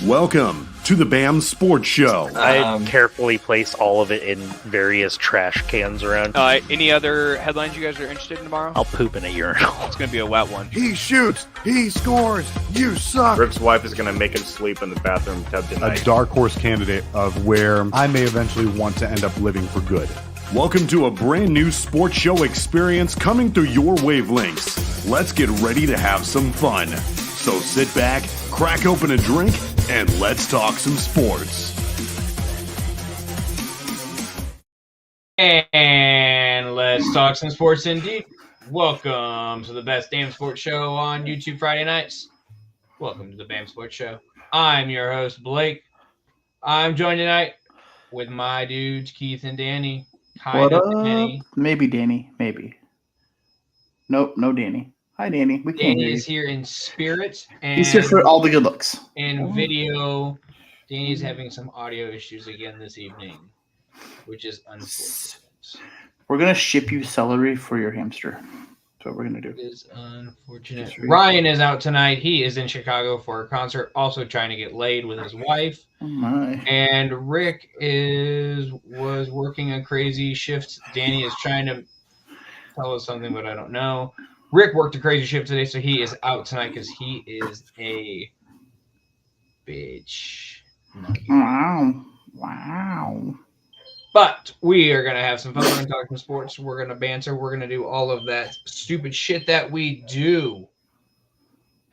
Welcome to the BAM Sports Show. I carefully place all of it in various trash cans around. Any other headlines you guys are interested in tomorrow? I'll poop in a urinal. It's going to be a wet one. He shoots, he scores, you suck. Rick's wife is going to make him sleep in the bathroom tub tonight. A dark horse candidate of where I may eventually want to end up living for good. Welcome to a brand new sports show experience coming through your wavelengths. Let's get ready to have some fun. So sit back, crack open a drink, and let's talk some sports. And let's talk some sports indeed. Welcome to the best damn sports show on YouTube Friday nights. Welcome to the BAM Sports Show. I'm your host, Blake. I'm joined tonight with my dudes, Keith and Danny. What up? Maybe Danny. Maybe. Nope, no Danny. Hi, Danny. We can't hear Danny you. is here in spirit. And He's here for all the good looks. in video. Danny's having some audio issues again this evening, which is unfortunate. We're going to ship you celery for your hamster. That's what we're going to do. It is unfortunate. Ryan is out tonight. He is in Chicago for a concert, also trying to get laid with his wife. Oh, my. And Rick was working a crazy shift. Danny is trying to tell us something, but I don't know. Rick worked a crazy shift today, so he is out tonight because he is a bitch. Wow. But we are going to have some fun. We're going to talk some sports. We're going to banter. We're going to do all of that stupid shit that we do.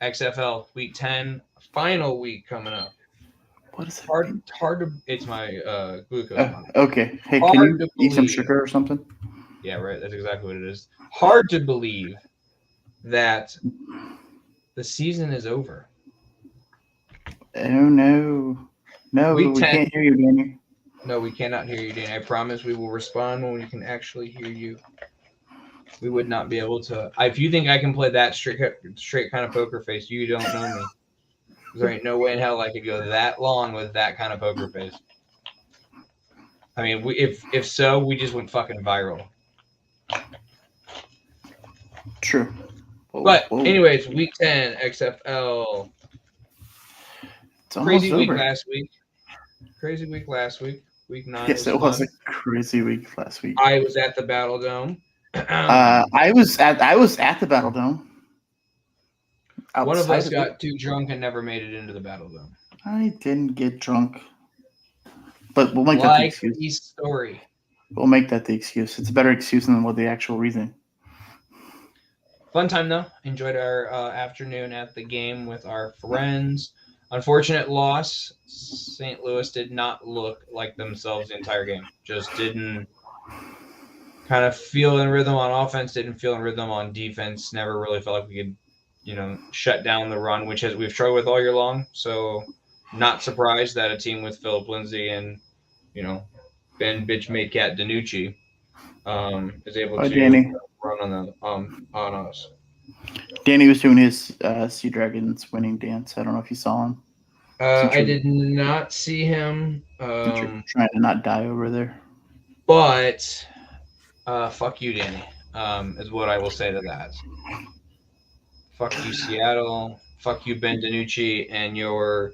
XFL Week 10, final week coming up. What is it? Hard to. It's my glucose. Okay. Hey, Hard can you to eat some believe. sugar or something? Yeah, right. That's exactly what it is. Hard to believe that the season is over. Oh, no. No, Week we 10. can't hear you, Danny. No, we cannot hear you, Danny. I promise we will respond when we can actually hear you. We would not be able to. If you think I can play that straight kind of poker face, you don't know me. There ain't no way in hell I could go that long with that kind of poker face. I mean, if so, we just went fucking viral. True. Whoa, But whoa. anyways, Week 10 XFL. It's almost Crazy week over. last week. Crazy week last week. Week 9. Yes, it was a crazy week last week. I was at the Battle Dome. I was at the Battle Dome. One of Outside us it. got too drunk and never made it into the Battle Dome. I didn't get drunk. But we'll make that the Like excuse. the story. We'll make that the excuse. It's a better excuse than what the actual reason. Fun time though. Enjoyed our afternoon at the game with our friends. Unfortunate loss. St. Louis did not look like themselves the entire game. Just didn't kind of feel in rhythm on offense. Didn't feel in rhythm on defense. Never really felt like we could, shut down the run, which we've struggled with all year long. So, not surprised that a team with Philip Lindsay and Ben Bitch Made Cat DiNucci is able to Danny. run on us. Danny was doing his Sea Dragons winning dance. I don't know if you saw him. I did not see him, Since you're trying to not die over there. but fuck you, Danny, is what I will say to that. Fuck you, Seattle. Fuck you, Ben DiNucci, and your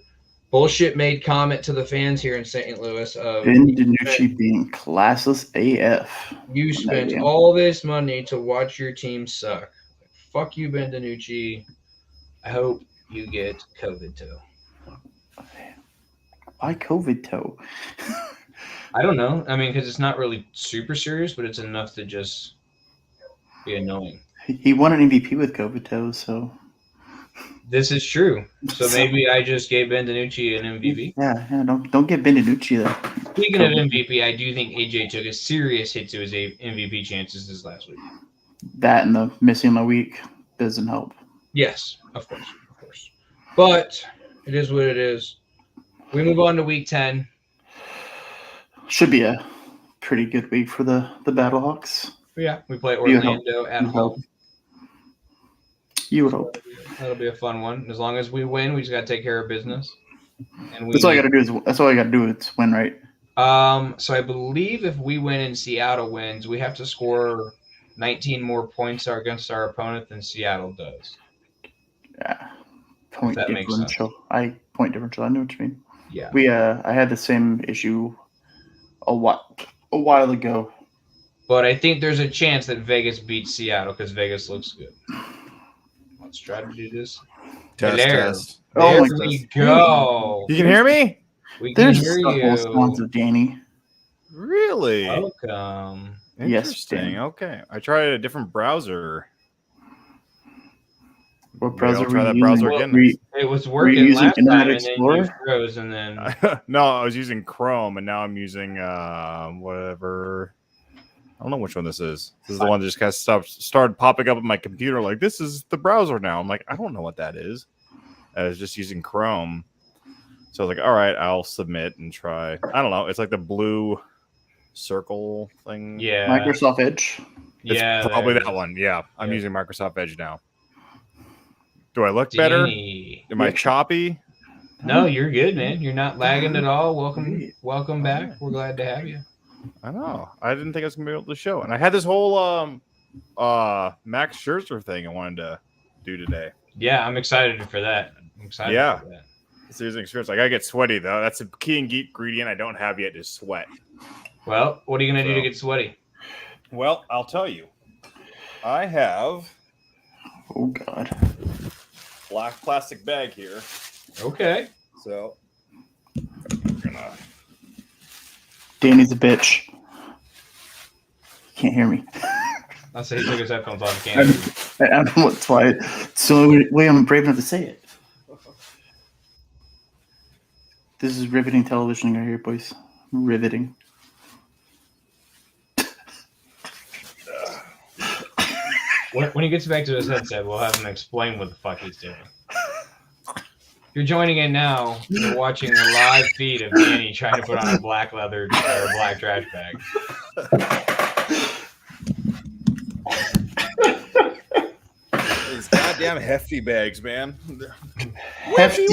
bullshit-made comment to the fans here in St. Louis of Ben DiNucci being classless AF. you on that spent game. all this money to watch your team suck. Fuck you, Ben DiNucci. I hope you get COVID too. Why COVID toe? I don't know. I mean, because it's not really super serious, but it's enough to just be annoying. He won an MVP with COVID toe, so This is true. So maybe I just gave Ben DiNucci an MVP. yeah. Don't get Ben DiNucci though. Speaking of MVP, I do think AJ took a serious hit to his MVP chances this last week. That and the missing a week doesn't help. Yes, of course. But it is what it is. We move on to Week 10. Should be a pretty good week for the Battlehawks. Yeah, we play You hope. Orlando at You hope. home. You would hope. That'll be a fun one. As long as we win, we just got to take care of business. And That's all I got to do is win, right? So I believe if we win and Seattle wins, we have to score 19 more points against our opponent than Seattle does. Yeah. Point that makes differential. I point differential. I know what you mean. Yeah. I had the same issue a while ago. But I think there's a chance that Vegas beats Seattle because Vegas looks good. Let's try to do this. Test. There Oh my we go. You can hear me? We can There's hear several sounds you. of Danny. Really? Welcome. Yes, Interesting. Danny. Okay. I tried a different browser. What Maybe browser I'll try were that you browser using? again. It was Were you working using last Internet time, and then you Explorer? froze, and then No, I was using Chrome, and now I'm using whatever. I don't know which one this is. This is the one that just kind of started popping up on my computer. Like, this is the browser now. I'm like, I don't know what that is. I was just using Chrome. So I was like, all right, I'll submit and try. I don't know. It's like the blue circle thing. yeah, Microsoft Edge. It's yeah, probably there it that is. one. Yeah, I'm Yeah. using Microsoft Edge now. Do I look better? Danny. Am I choppy? No, you're good, man. You're not lagging at all. Welcome All back. right. We're glad to have you. I know. I didn't think I was gonna be able to show. And I had this whole Max Scherzer thing I wanted to do today. Yeah, I'm excited for that. I'm excited Yeah. for that. Serious experience. I gotta get sweaty though. That's a key ingredient I don't have yet is sweat. Well, what are you gonna do to So- get sweaty? Well, I'll tell you. I have Oh God. black plastic bag here. Okay. So I'm gonna Danny's a bitch. Can't hear me. I'll say he took his headphones off. Can't hear you. That's why. It's the only way I'm brave enough to say it. This is riveting television right here, boys. Riveting. When he gets back to his headset, we'll have him explain what the fuck he's doing. If you're joining in now, you're watching the live feed of Danny trying to put on a black leather or a black trash bag. these goddamn hefty bags, man. Hefty.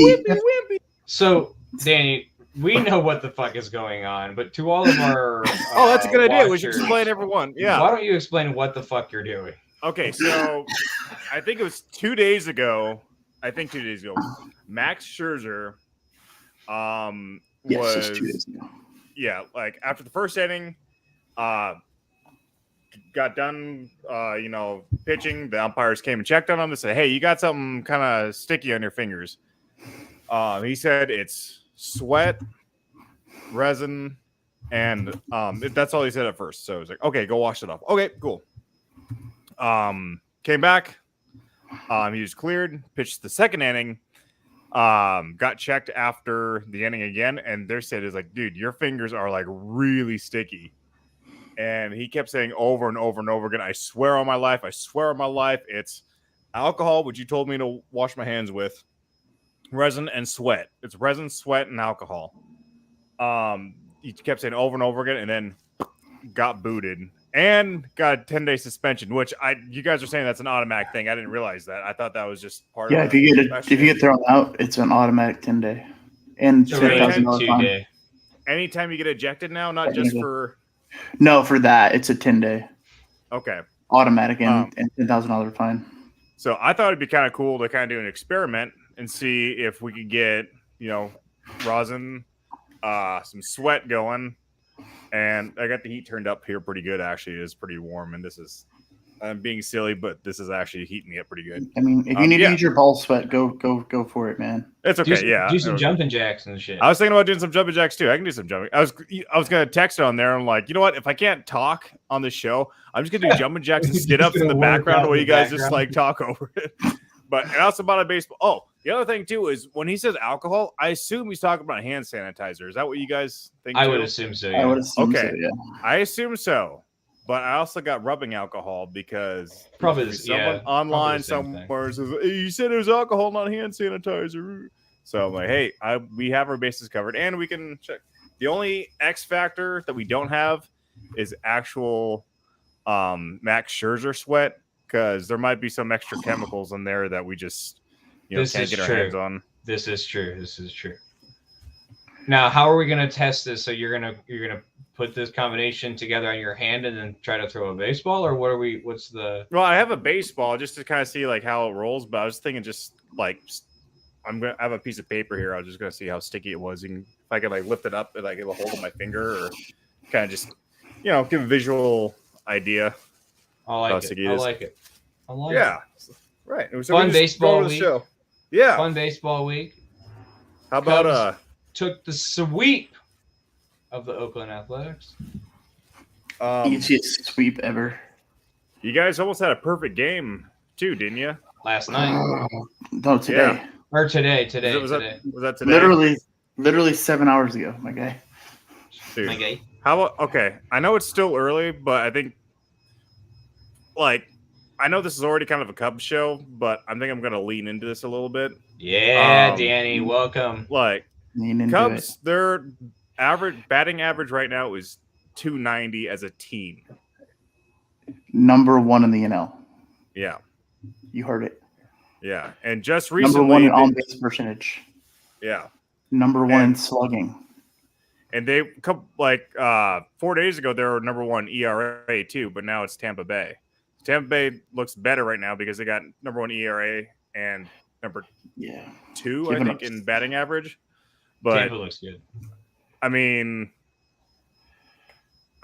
So, Danny, we know what the fuck is going on, but to all of our Oh, that's a good idea. We should watchers, explain everyone. Yeah. Why don't you explain what the fuck you're doing? Okay, so I think it was 2 days ago. Max Scherzer Yes, was it's 2 days ago. yeah, like after the first inning, got done pitching. The umpires came and checked on him and said, "Hey, you got something kind of sticky on your fingers." He said it's sweat, resin, and that's all he said at first. So I was like, "Okay, go wash it off." Okay, cool. Came back. He was cleared. Pitched the second inning. Got checked after the inning again, and their said is like, "Dude, your fingers are like really sticky." And he kept saying over and over and over again, I swear on my life, it's alcohol, which you told me to wash my hands with, resin and sweat. It's resin, sweat, and alcohol. He kept saying over and over again, and then got booted and got a 10-day suspension, which you guys are saying that's an automatic thing. I didn't realize that. I thought that was just part Yeah, of if you get thrown out, it's an automatic 10-day and So $10,000 fine. day. Anytime you get ejected now, not just for No, for that it's a 10-day okay. automatic and $10,000 fine. So I thought it'd be kind of cool to kind of do an experiment and see if we could get, rosin, some sweat going. And I got the heat turned up here pretty good. Actually, it is pretty warm. And I'm being silly, but this is actually heating me up pretty good. I mean, if you need to use your ball sweat, go for it, man. It's okay. Do some jumping jacks and shit. I was thinking about doing some jumping jacks too. I can do some jumping. I was gonna text on there. I'm like, you know what? If I can't talk on the show, I'm just gonna do jumping jacks and sit ups in the background while you guys just like talk over it. But and also about a baseball. Oh, the other thing too is when he says alcohol, I assume he's talking about hand sanitizer. Is that what you guys think? I too? would assume so. I would assume Okay. so, yeah. I assume so. But I also got rubbing alcohol because Probably someone online somewhere says, hey, you said it was alcohol, not hand sanitizer. So I'm like, hey, we have our bases covered and we can check. The only X factor that we don't have is actual Max Scherzer sweat because there might be some extra chemicals in there that we just can't get our hands on. This is true. Now, how are we going to test this? So you're gonna put this combination together on your hand and then try to throw a baseball, or Well, I have a baseball just to kind of see like how it rolls, but I was thinking just like I have a piece of paper here. I'm just gonna see how sticky it was. If I could like lift it up and like get a hold of my finger, or kind of just give a visual idea. I like it. I like it. I like it. Right. So Fun baseball week. Show. Yeah. Fun baseball week. How about Cubs took the sweep of the Oakland Athletics. Easiest sweep ever. You guys almost had a perfect game too, didn't you? Last night. No, today. Yeah. Or today. Was that today? Literally 7 hours ago, my guy. Dude, my guy. How about, okay, I know it's still early, but I think, I know this is already kind of a Cubs show, but I think I'm going to lean into this a little bit. Yeah, Danny, welcome. Cubs, their batting average right now is 290 as a team. Number 1 in the NL. Yeah. You heard it. Yeah, and just recently, number 1 in on-base percentage. Yeah. Number 1 in slugging. And 4 days ago, they were number 1 ERA too, but now it's Tampa Bay. Tampa Bay looks better right now because they got number 1 ERA and number 2, I think, in batting average. But Tampa looks good. I mean,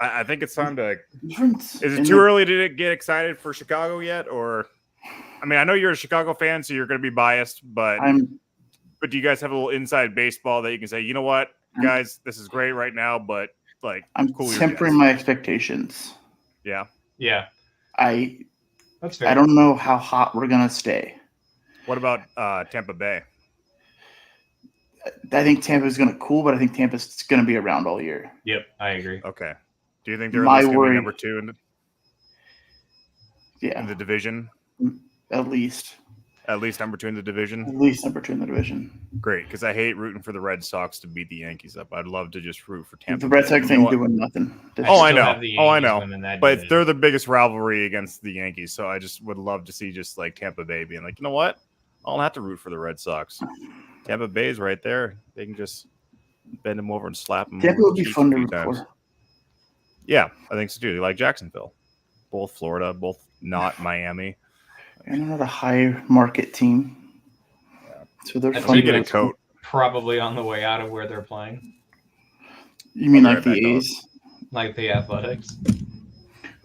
I think it's time to. Is it too early to get excited for Chicago yet? Or, I mean, I know you're a Chicago fan, so you're going to be biased, but do you guys have a little inside baseball that you can say, you know what, guys, this is great right now, but I'm tempering my expectations. Yeah. Yeah. That's fair. I don't know how hot we're going to stay. What about Tampa Bay? I think Tampa's going to cool, but I think Tampa's going to be around all year. Yep, I agree. Okay. Do you think they're going to be number 2 in the division? At least number 2 in the division? At least number 2 in the division. Great, because I hate rooting for the Red Sox to beat the Yankees up. I'd love to just root for Tampa. The Red Sox ain't doing nothing. I know. But they're the biggest rivalry against the Yankees, so I just would love to see just Tampa Bay being like, you know what? I don't have to root for the Red Sox. Tampa Bay is right there. They can just bend them over and slap them. Tampa would be fun to root for. Yeah, I think so too. They like Jacksonville. Both Florida, both not Miami. And they're not a high market team. Yeah. So they're fun to get a coat. Probably on the way out of where they're playing. You mean like the A's? Like the Athletics?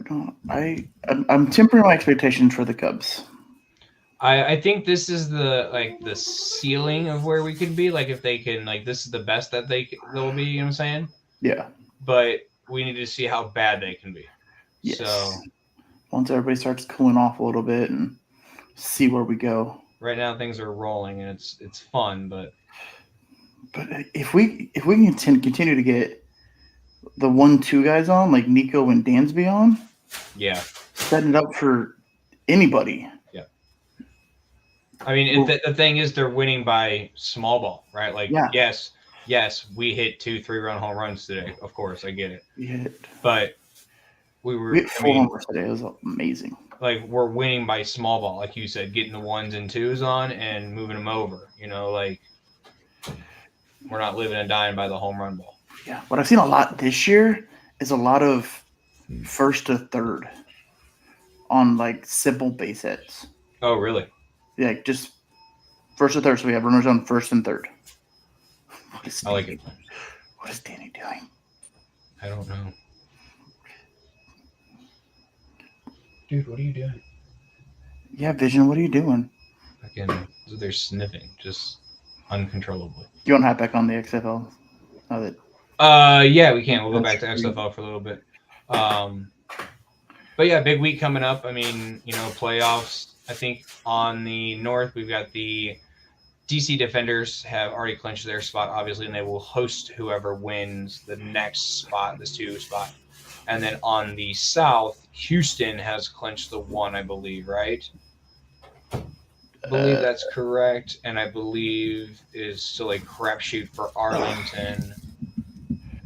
No, I'm tempering my expectations for the Cubs. I think this is the ceiling of where we could be. If they can, this is the best that they'll be, you know what I'm saying? Yeah. But we need to see how bad they can be. Yes. So once everybody starts cooling off a little bit and see where we go. Right now things are rolling and it's fun, but if we can continue to get the 1-2 guys on, like Nico and Dansby on, setting it up for anybody. Yeah. I mean, the thing is they're winning by small ball, right? Yes, we hit 2 3-run home runs today. Of course, I get it. But we hit 4 home runs today. It was amazing. We're winning by small ball, like you said, getting the 1s and 2s on and moving them over. We're not living and dying by the home run ball. Yeah, what I've seen a lot this year is a lot of first to third on simple base hits. Oh, really? Yeah, just first to third. So we have runners on first and third. I like it. What is Danny doing? I don't know. Dude, what are you doing? Yeah, Vision, what are you doing? Again, they're sniffing just uncontrollably. You want to hop back on the XFL? Yeah, we can. We'll go back to XFL for a little bit. But yeah, big week coming up. I mean, playoffs. I think on the north, we've got the DC Defenders have already clinched their spot, obviously, and they will host whoever wins the next spot, this 2 spot. And then on the south, Houston has clinched the 1, I believe, right? I believe that's correct. And I believe is still a crapshoot for Arlington.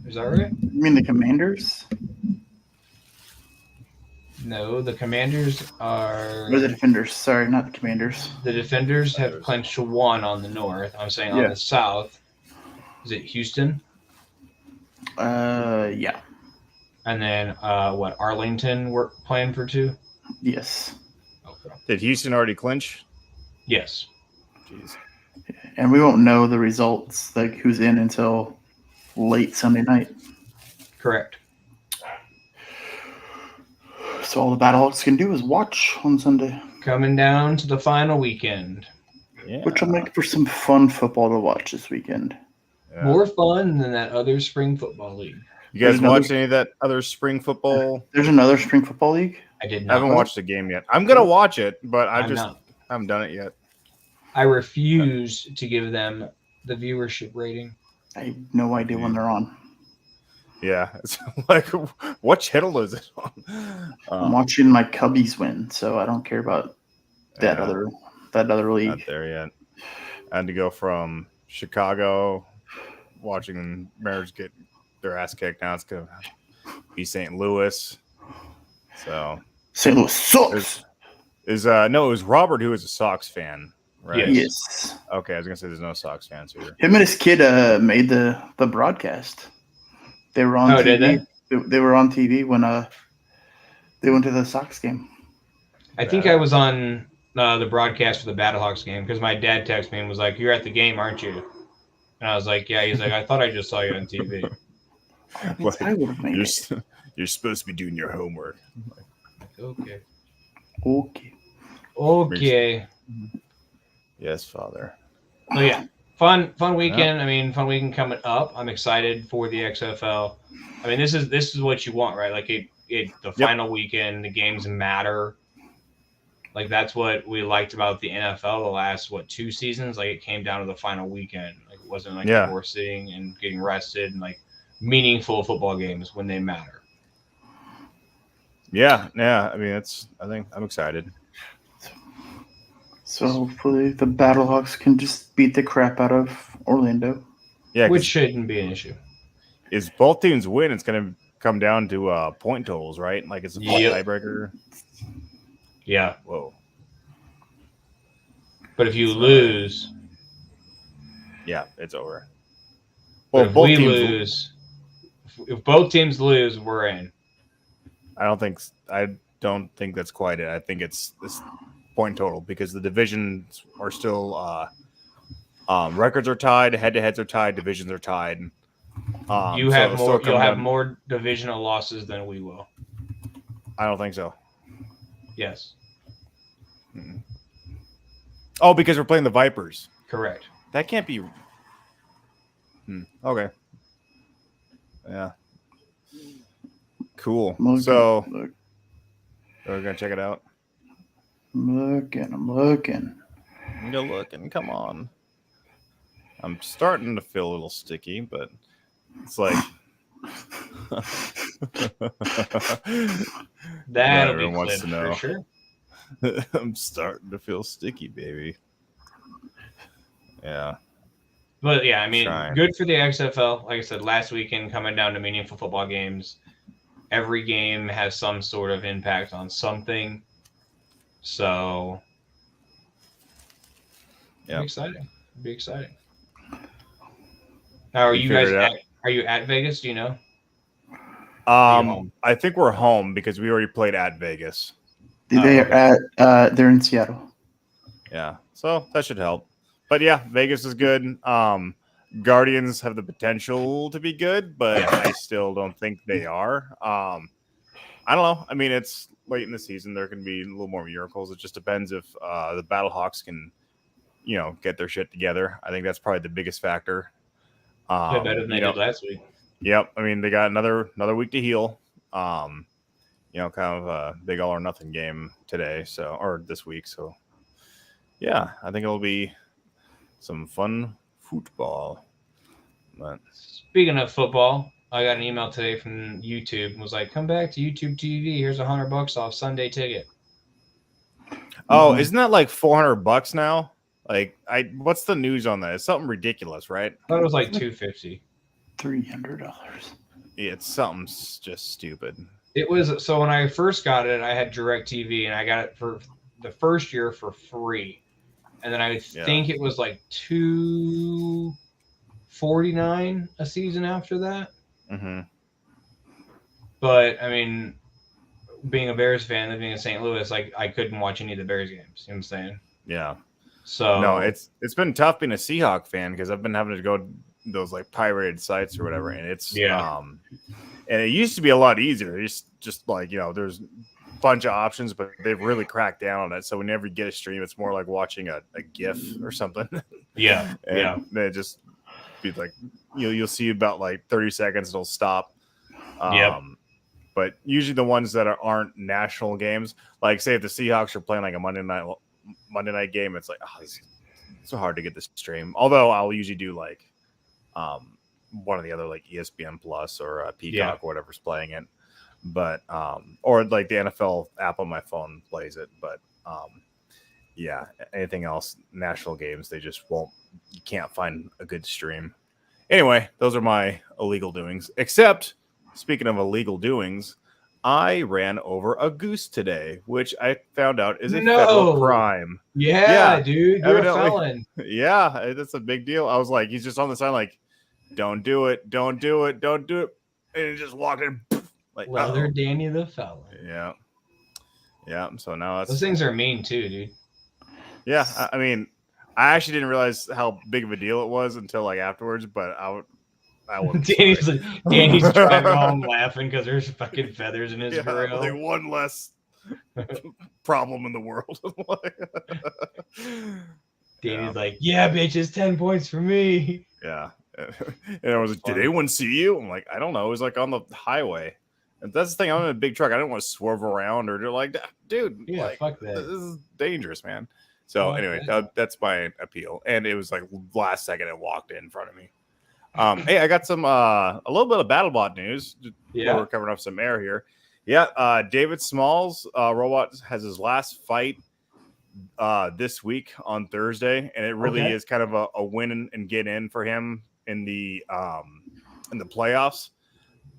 Is that right? You mean the Commanders? No, the Commanders are... Or the Defenders. Sorry, not the Commanders. The Defenders have clinched 1 on the north. I'm saying on the south. Is it Houston? Yeah. And then, Arlington we're playing for 2? Yes. Okay. Did Houston already clinch? Yes. Jeez. And we won't know the results, like who's in, until late Sunday night. Correct. So all the Battlehawks can do is watch on Sunday. Coming down to the final weekend. Yeah. Which will make for some fun football to watch this weekend. Yeah. More fun than that other spring football league. You guys There's watch another- any of that other spring football? There's another spring football league. I did I not. haven't watched the game yet. I'm gonna watch it, but I I'm just not. haven't done it yet. I refuse to give them the viewership rating. I have no idea when they're on. Yeah, it's like what channel is it on? I'm watching my Cubbies win, so I don't care about that Yeah. other league. Not there yet. I had to go from Chicago, watching Mariners get their ass kicked. Now it's gonna be St. Louis. So St. Louis sucks. it was Robert who was a Sox fan, right? Yes. Okay, I was gonna say there's no Sox fans here. Him and his kid made the broadcast. They were on Oh, TV. did They were on TV when they went to the Sox game. I think I was on the broadcast for the Battlehawks game because my dad texted me and was like, "You're at the game, aren't you?" And I was like, "Yeah." He's like, "I thought I just saw you on TV." Like, I would have made it. you're supposed to be doing your homework. Okay. Okay. Okay. Yes, Father. So yeah, fun weekend. I mean, fun weekend coming up. I'm excited for the XFL. I mean, this is what you want, right? Like the final weekend, the games matter. Like that's what we liked about the NFL the last 2 seasons. Like it came down to the final weekend. Like it wasn't like people were sitting and getting rested, and like meaningful football games when they matter. Yeah. I mean, I think I'm excited. So hopefully the Battlehawks can just beat the crap out of Orlando. Yeah, Which shouldn't be an issue. is both teams win, it's going to come down to point totals, right? Like it's a tiebreaker. Yeah. Whoa. But if you lose, yeah, it's over. well, Well, if both we teams lose, if both teams lose, we're in. I don't think that's quite it. I think it's this point total because the divisions are still records are tied, head-to-heads are tied, divisions are tied. You'll have more divisional losses than we will. I don't think so. Yes. Mm-mm. Oh, because we're playing the Vipers. Correct. That can't be. Okay. Yeah. Cool. So we're gonna check it out. I'm looking. You're looking. Come on. I'm starting to feel a little sticky, but it's like That'll everyone be wants clipped to know. for sure. I'm starting to feel sticky, baby. Yeah. But yeah, I mean, Trying. good for the XFL. Like I said, last weekend coming down to meaningful football games. Every game has some sort of impact on something. So Yeah. It'll be exciting. Now, are you guys are you at Vegas? Do you know? I think we're home because we already played at Vegas. They're in Seattle. Yeah. So that should help. But yeah, Vegas is good. Guardians have the potential to be good, but I still don't think they are. I don't know. I mean, it's late in the season. There can be a little more miracles. It just depends if the Battlehawks can, get their shit together. I think that's probably the biggest factor. Better than they did last week. Yep. I mean, they got another week to heal. Kind of a big all or nothing game today, or this week. So, yeah, I think it'll be some fun football. But Speaking of football, I got an email today from YouTube. It was like, come back to YouTube TV. Here's $100 off Sunday ticket. oh, isn't that like $400 now? Like, what's the news on that? It's something ridiculous, right? I thought it was like $250. $300. Yeah, it's something just stupid. It was so when I first got it, I had DirecTV and I got it for the first year for free. And then I think it was like $249 a season after that. Mm-hmm. But I mean, being a Bears fan, living in St. Louis, like I couldn't watch any of the Bears games. You know what I'm saying? Yeah. So no, it's been tough being a Seahawk fan because I've been having to go to those like pirated sites or whatever, and it's and it used to be a lot easier. It's just like there's a bunch of options, but they've really cracked down on it. So whenever you get a stream, it's more like watching a GIF or something. Yeah, and they just be like you'll see about like 30 seconds, it'll stop. But usually the ones that aren't national games, like say if the Seahawks are playing like a Monday night game, it's like it's so hard to get this stream. Although I'll usually do like one of the other like ESPN Plus or Peacock or whatever's playing it, but or like the NFL app on my phone plays it. But anything else national games, they just won't. You can't find a good stream. Anyway, those are my illegal doings. Except speaking of illegal doings, I ran over a goose today, which I found out is a federal crime. Yeah, dude, you're evidently. a felon. Yeah, that's a big deal. I was like, he's just on the sign, like, don't do it, don't do it, don't do it, and he just walked in, like, Leather Danny the felon. Yeah. So now those things are mean too, dude. Yeah, I mean, I actually didn't realize how big of a deal it was until like afterwards, but I Danny's driving home laughing because there's fucking feathers in his grill. Like one less problem in the world. Danny's like, yeah, bitch, it's 10 points for me. Yeah. And I was like, did anyone see you? I'm like, I don't know. It was like on the highway. And that's the thing. I'm in a big truck. I didn't want to swerve around or like, dude, fuck that. This is dangerous, man. So anyway, that's my appeal. And it was like last second it walked in front of me. Hey, I got some a little bit of BattleBot news. We're covering up some air here. Yeah, David Smalls, robot, has his last fight this week on Thursday, and it really is kind of a win and get in for him in the playoffs.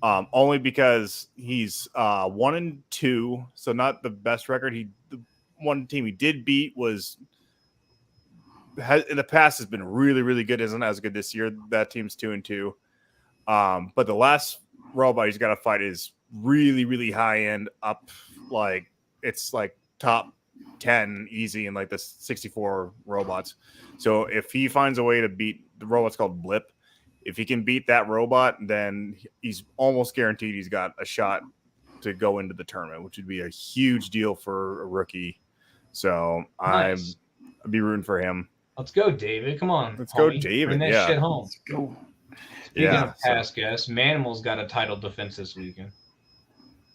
Only because he's 1-2, so not the best record. The one team he did beat in the past has been really, really good. Isn't as good this year. That team's 2-2. But the last robot he's got to fight is really, really high end, up like it's like top 10 easy in like the 64 robots. So if he finds a way to beat the robot's called Blip, if he can beat that robot, then he's almost guaranteed he's got a shot to go into the tournament, which would be a huge deal for a rookie. So nice. I'd be rooting for him. Let's go, David. Come on. Let's go, David. Bring that shit home. Let's go. Speaking of past guests, Manimal's got a title defense this weekend.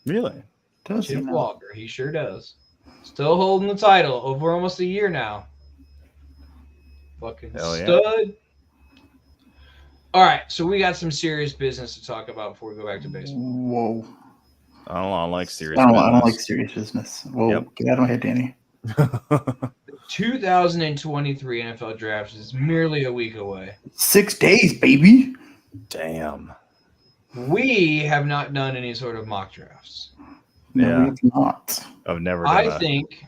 Really? Does Chip Walker. He sure does. Still holding the title over almost a year now. Fucking stud. All right, so we got some serious business to talk about before we go back to baseball. Whoa. I don't like serious business. I don't like serious business. Whoa, get out of my head, Danny. The 2023 NFL draft is merely a week away. 6 days, baby. Damn. We have not done any sort of mock drafts. No, we have not. I've never done I think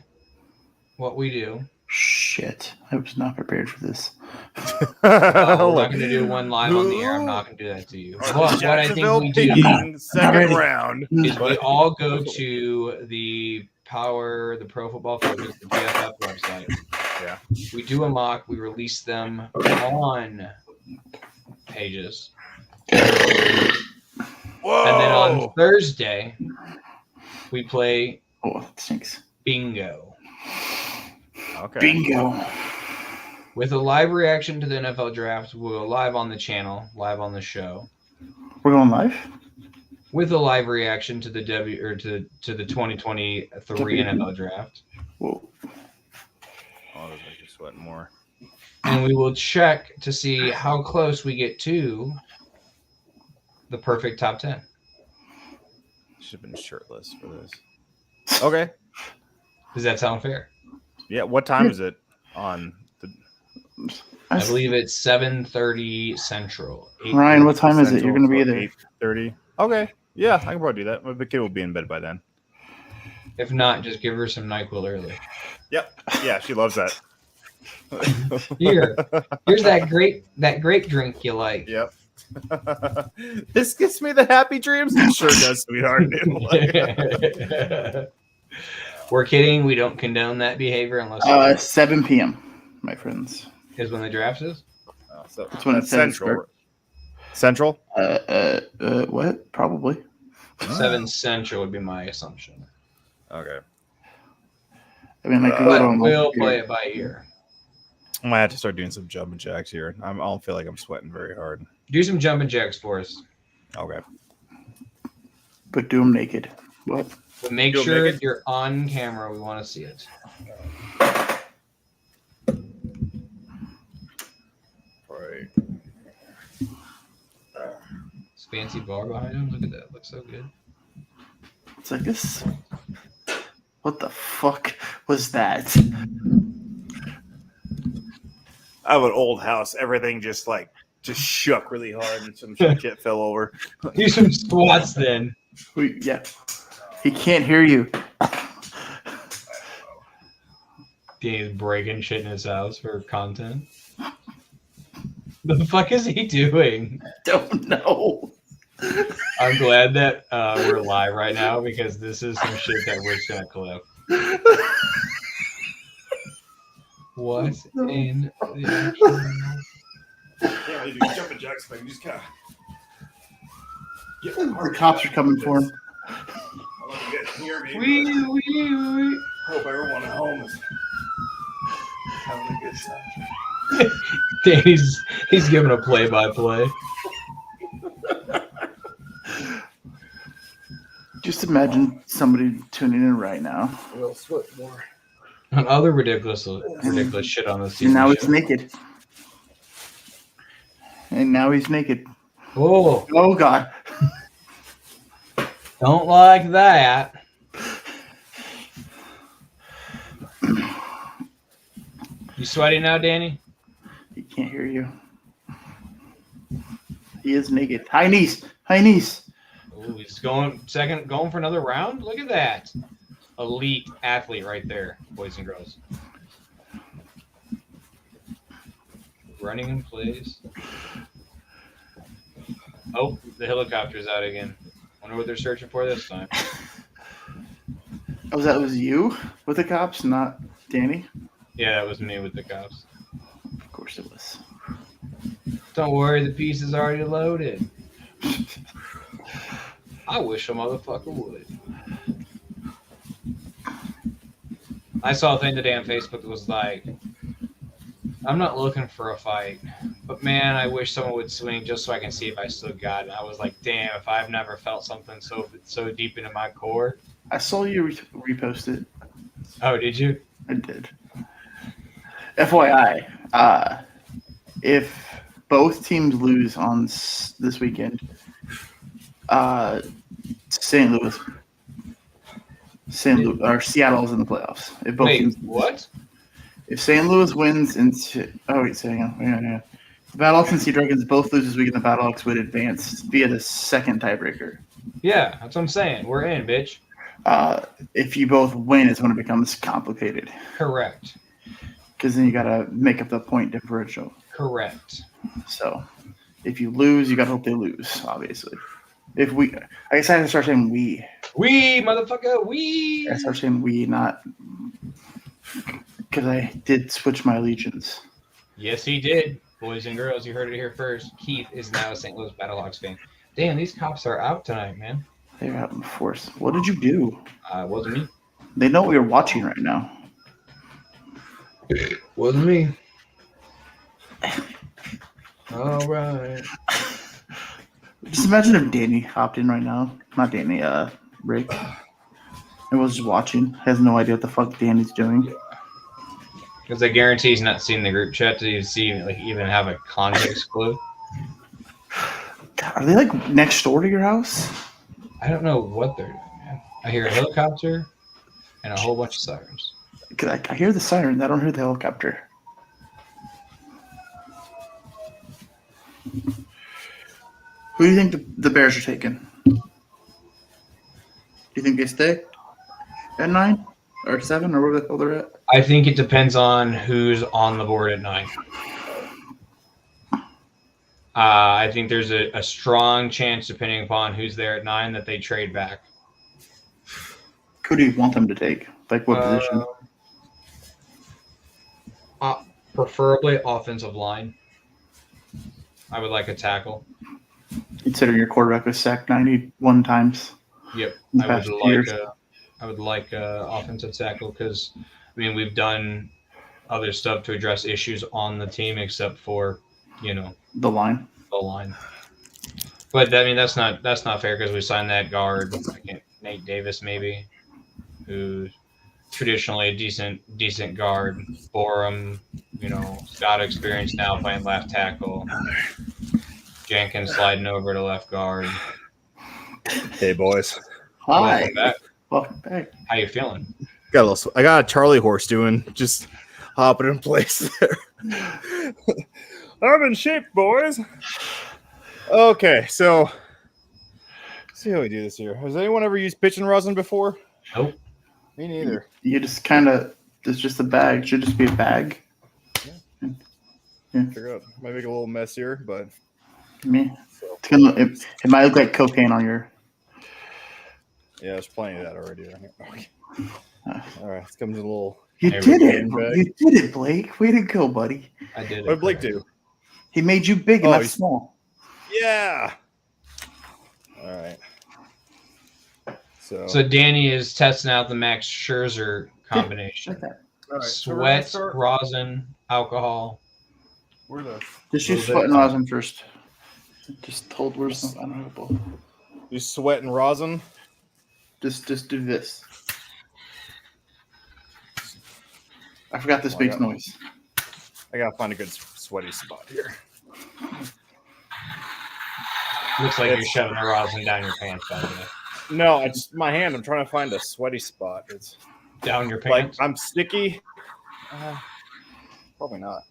what we do. Shit. I was not prepared for this. We're not going to do one live on the air. I'm not going to do that to you. What I think we do second round is we all go to the Pro Football Focus, the PFF website. Yeah. We do a mock. We release them on pages. Whoa. And then on Thursday, we play bingo. Okay. Bingo. With a live reaction to the NFL draft, we'll go live on the channel, live on the show. We're going live? With a live reaction to the to the 2023 NFL draft. Whoa. Oh, those make you sweat more. And we will check to see how close we get to the perfect top 10. Should have been shirtless for this. Okay. Does that sound fair? Yeah. What time is it on the? I believe it's 7:30 Central. Ryan, what time is it? You're going to be there. 8:30. Okay. Yeah, I can probably do that. My kid will be in bed by then. If not, just give her some NyQuil early. Yep. Yeah, she loves that. Here's that grape drink you like. Yep. This gives me the happy dreams. It sure does, sweetheart. We're kidding. We don't condone that behavior unless 7 p.m. my friends. Is when the draft is? So That's when it that's says Central. Central? What? Probably. 7 Central would be my assumption. Okay. I mean, I could But go on we'll play it by ear. I might have to start doing some jumping jacks here. I don't feel like I'm sweating very hard. Do some jumping jacks for us. Okay. But do them naked. What? But make You'll sure make it? you're on camera. We want to see it. Right. This fancy bar behind him. Look at that. Looks so good. It's like this. What the fuck was that? I have an old house. Everything just shook really hard and some shit fell over. Do some squats then. Yeah. He can't hear you. Danny's breaking shit in his house for content. The fuck is he doing? Don't know. I'm glad that we're live right now because this is some shit that we're just gonna clip. What in the Yeah, you do jumping jacks, but you just kind of The cops are coming for him. you guys hear me. wee. Hope everyone at home is having a good time. He's giving a play-by-play. Just imagine somebody tuning in right now. We'll sweat more. And other ridiculous shit on this. And now TV he's show. naked. And now he's naked. Oh, Oh, God. don't like that. You sweaty now, Danny? He can't hear you. He is naked. High knees. High knees. Oh, he's going for another round. Look at that. Elite athlete right there, boys and girls. Running in place. Oh, the helicopter's out again. Wonder what they're searching for this time. Oh, that was you with the cops, not Danny? Yeah, that was me with the cops. Of course it was. Don't worry, the piece is already loaded. I wish a motherfucker would. I saw a thing today on Facebook that was like, I'm not looking for a fight, but man, I wish someone would swing just so I can see if I still got it. And I was like, damn, if I've never felt something so deep into my core. I saw you repost it. Oh, did you? I did. FYI, if both teams lose on this weekend, Seattle's in the playoffs. If both Wait, teams, what? if St. Louis wins into hang on. Yeah. The Battlehawks and Sea Dragons both lose this weekend. The Battlehawks would advance via the second tiebreaker. Yeah, that's what I'm saying. We're in, bitch. If you both win, it's when it becomes complicated. Correct. Because then you got to make up the point differential. Correct. So if you lose, you got to hope they lose, obviously. If we, I guess I have to start saying we. We, motherfucker, we. I start saying we, not because I did switch my allegiance. Yes, he did. Boys and girls, you heard it here first. Keith is now a St. Louis Battlehawks fan. Damn, these cops are out tonight, man. They're out in force. What did you do? Wasn't me. They know what you're watching right now. Wasn't me. All right. Just imagine if Danny hopped in right now. Not Danny, Rick. And was just watching. Has no idea what the fuck Danny's doing. Because I guarantee he's not seen the group chat to even have a context clue. God, are they like next door to your house? I don't know what they're doing, man. I hear a helicopter and a whole bunch of sirens. Because I hear the siren. I don't hear the helicopter. Who do you think the Bears are taking? Do you think they stay at 9 or 7 or where the hell they're at? I think it depends on who's on the board at 9. I think there's a strong chance, depending upon who's there at 9, that they trade back. Who do you want them to take? Like what position? Preferably offensive line. I would like a tackle. Considering your quarterback was sacked 91 times. Yep. in the I would past 2 years. like a offensive tackle because we've done other stuff to address issues on the team except for, The line. the line. But that's not fair because we signed that guard, Nate Davis maybe, who's traditionally a decent guard. Borum, Scott experience now playing left tackle. Jenkins sliding over to left guard. Hey, boys. Hi. Welcome back. Welcome back. How you feeling? I got a Charlie horse doing, just hopping in place there. I'm in shape, boys. Okay, so let's see how we do this here. Has anyone ever used pitching rosin before? Nope. Me neither. You just kind of, it's just a bag. It should just be a bag. Figure out. Might make it a little messier, but It might look like cocaine on your. yeah, there's plenty of that already. Right? All right, it comes in a little. You There did we it. go. You did it, Blake. Way to go, buddy. I did it. What did Blake do? He made you big and Oh, not he's- small. Yeah. All right. So Danny is testing out the Max Scherzer combination. Like that. All right, so we're gonna Sweat, rosin, alcohol. Where the Just use Little sweat bit. and rosin first. Just hold where's I don't know. you sweat and rosin? Just do this. I forgot this Oh, makes yeah. noise. I gotta find a good sweaty spot here. Looks like you're shoving the rosin down your pants, by the way. No, it's my hand. I'm trying to find a sweaty spot. It's Down your like pants? I'm sticky. Probably not.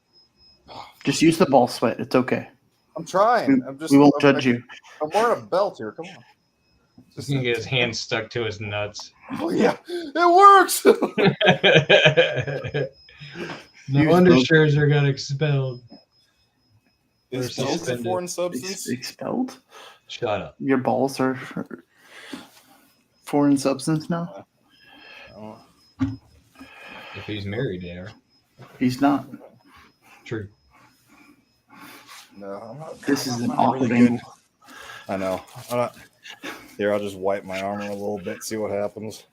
Just use the ball sweat. It's okay. I'm trying. We won't judge you. I'm wearing a belt here. Come on. Just gonna get his hand stuck to his nuts. Oh yeah, it works. No Use wonder those- Scherzer got expelled. Is Or salt a suspended. foreign substance? Expelled? Shut up. Your balls are foreign substance now? Oh, If he's married, there. He's not. True. no, I'm not. This is an I'm awkward really good. angle. I know. I'm not. Here, I'll just wipe my arm a little bit, see what happens.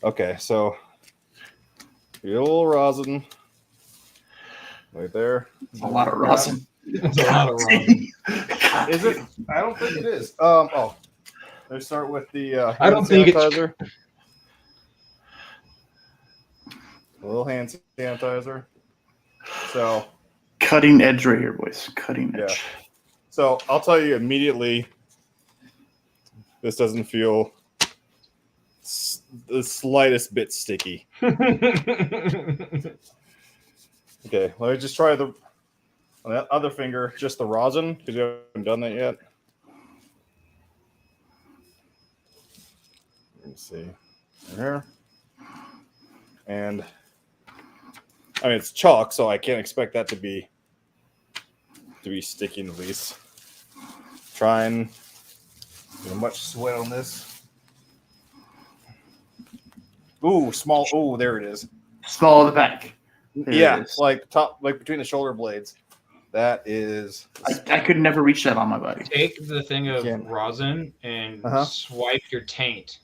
Okay, so get a little rosin right there. A lot of rosin. That's a lot of rosin. Is it? I don't think it is. Let's start with the I don't think it's- sanitizer. A little hand sanitizer. So Cutting edge right here, boys. Cutting yeah. edge. So I'll tell you immediately. This doesn't feel the slightest bit sticky. Okay, let me just try on that other finger, just the rosin, because you haven't done that yet. Let me see. Right here. And I mean it's chalk, so I can't expect that to be sticky at least. Try and get much sweat on this. Ooh, small. Ooh, there it is. Small of the back. There Yeah, it is. like top, like between the shoulder blades. That is. I could never reach that on my body. Take the thing of Again. rosin and Uh-huh. swipe your taint.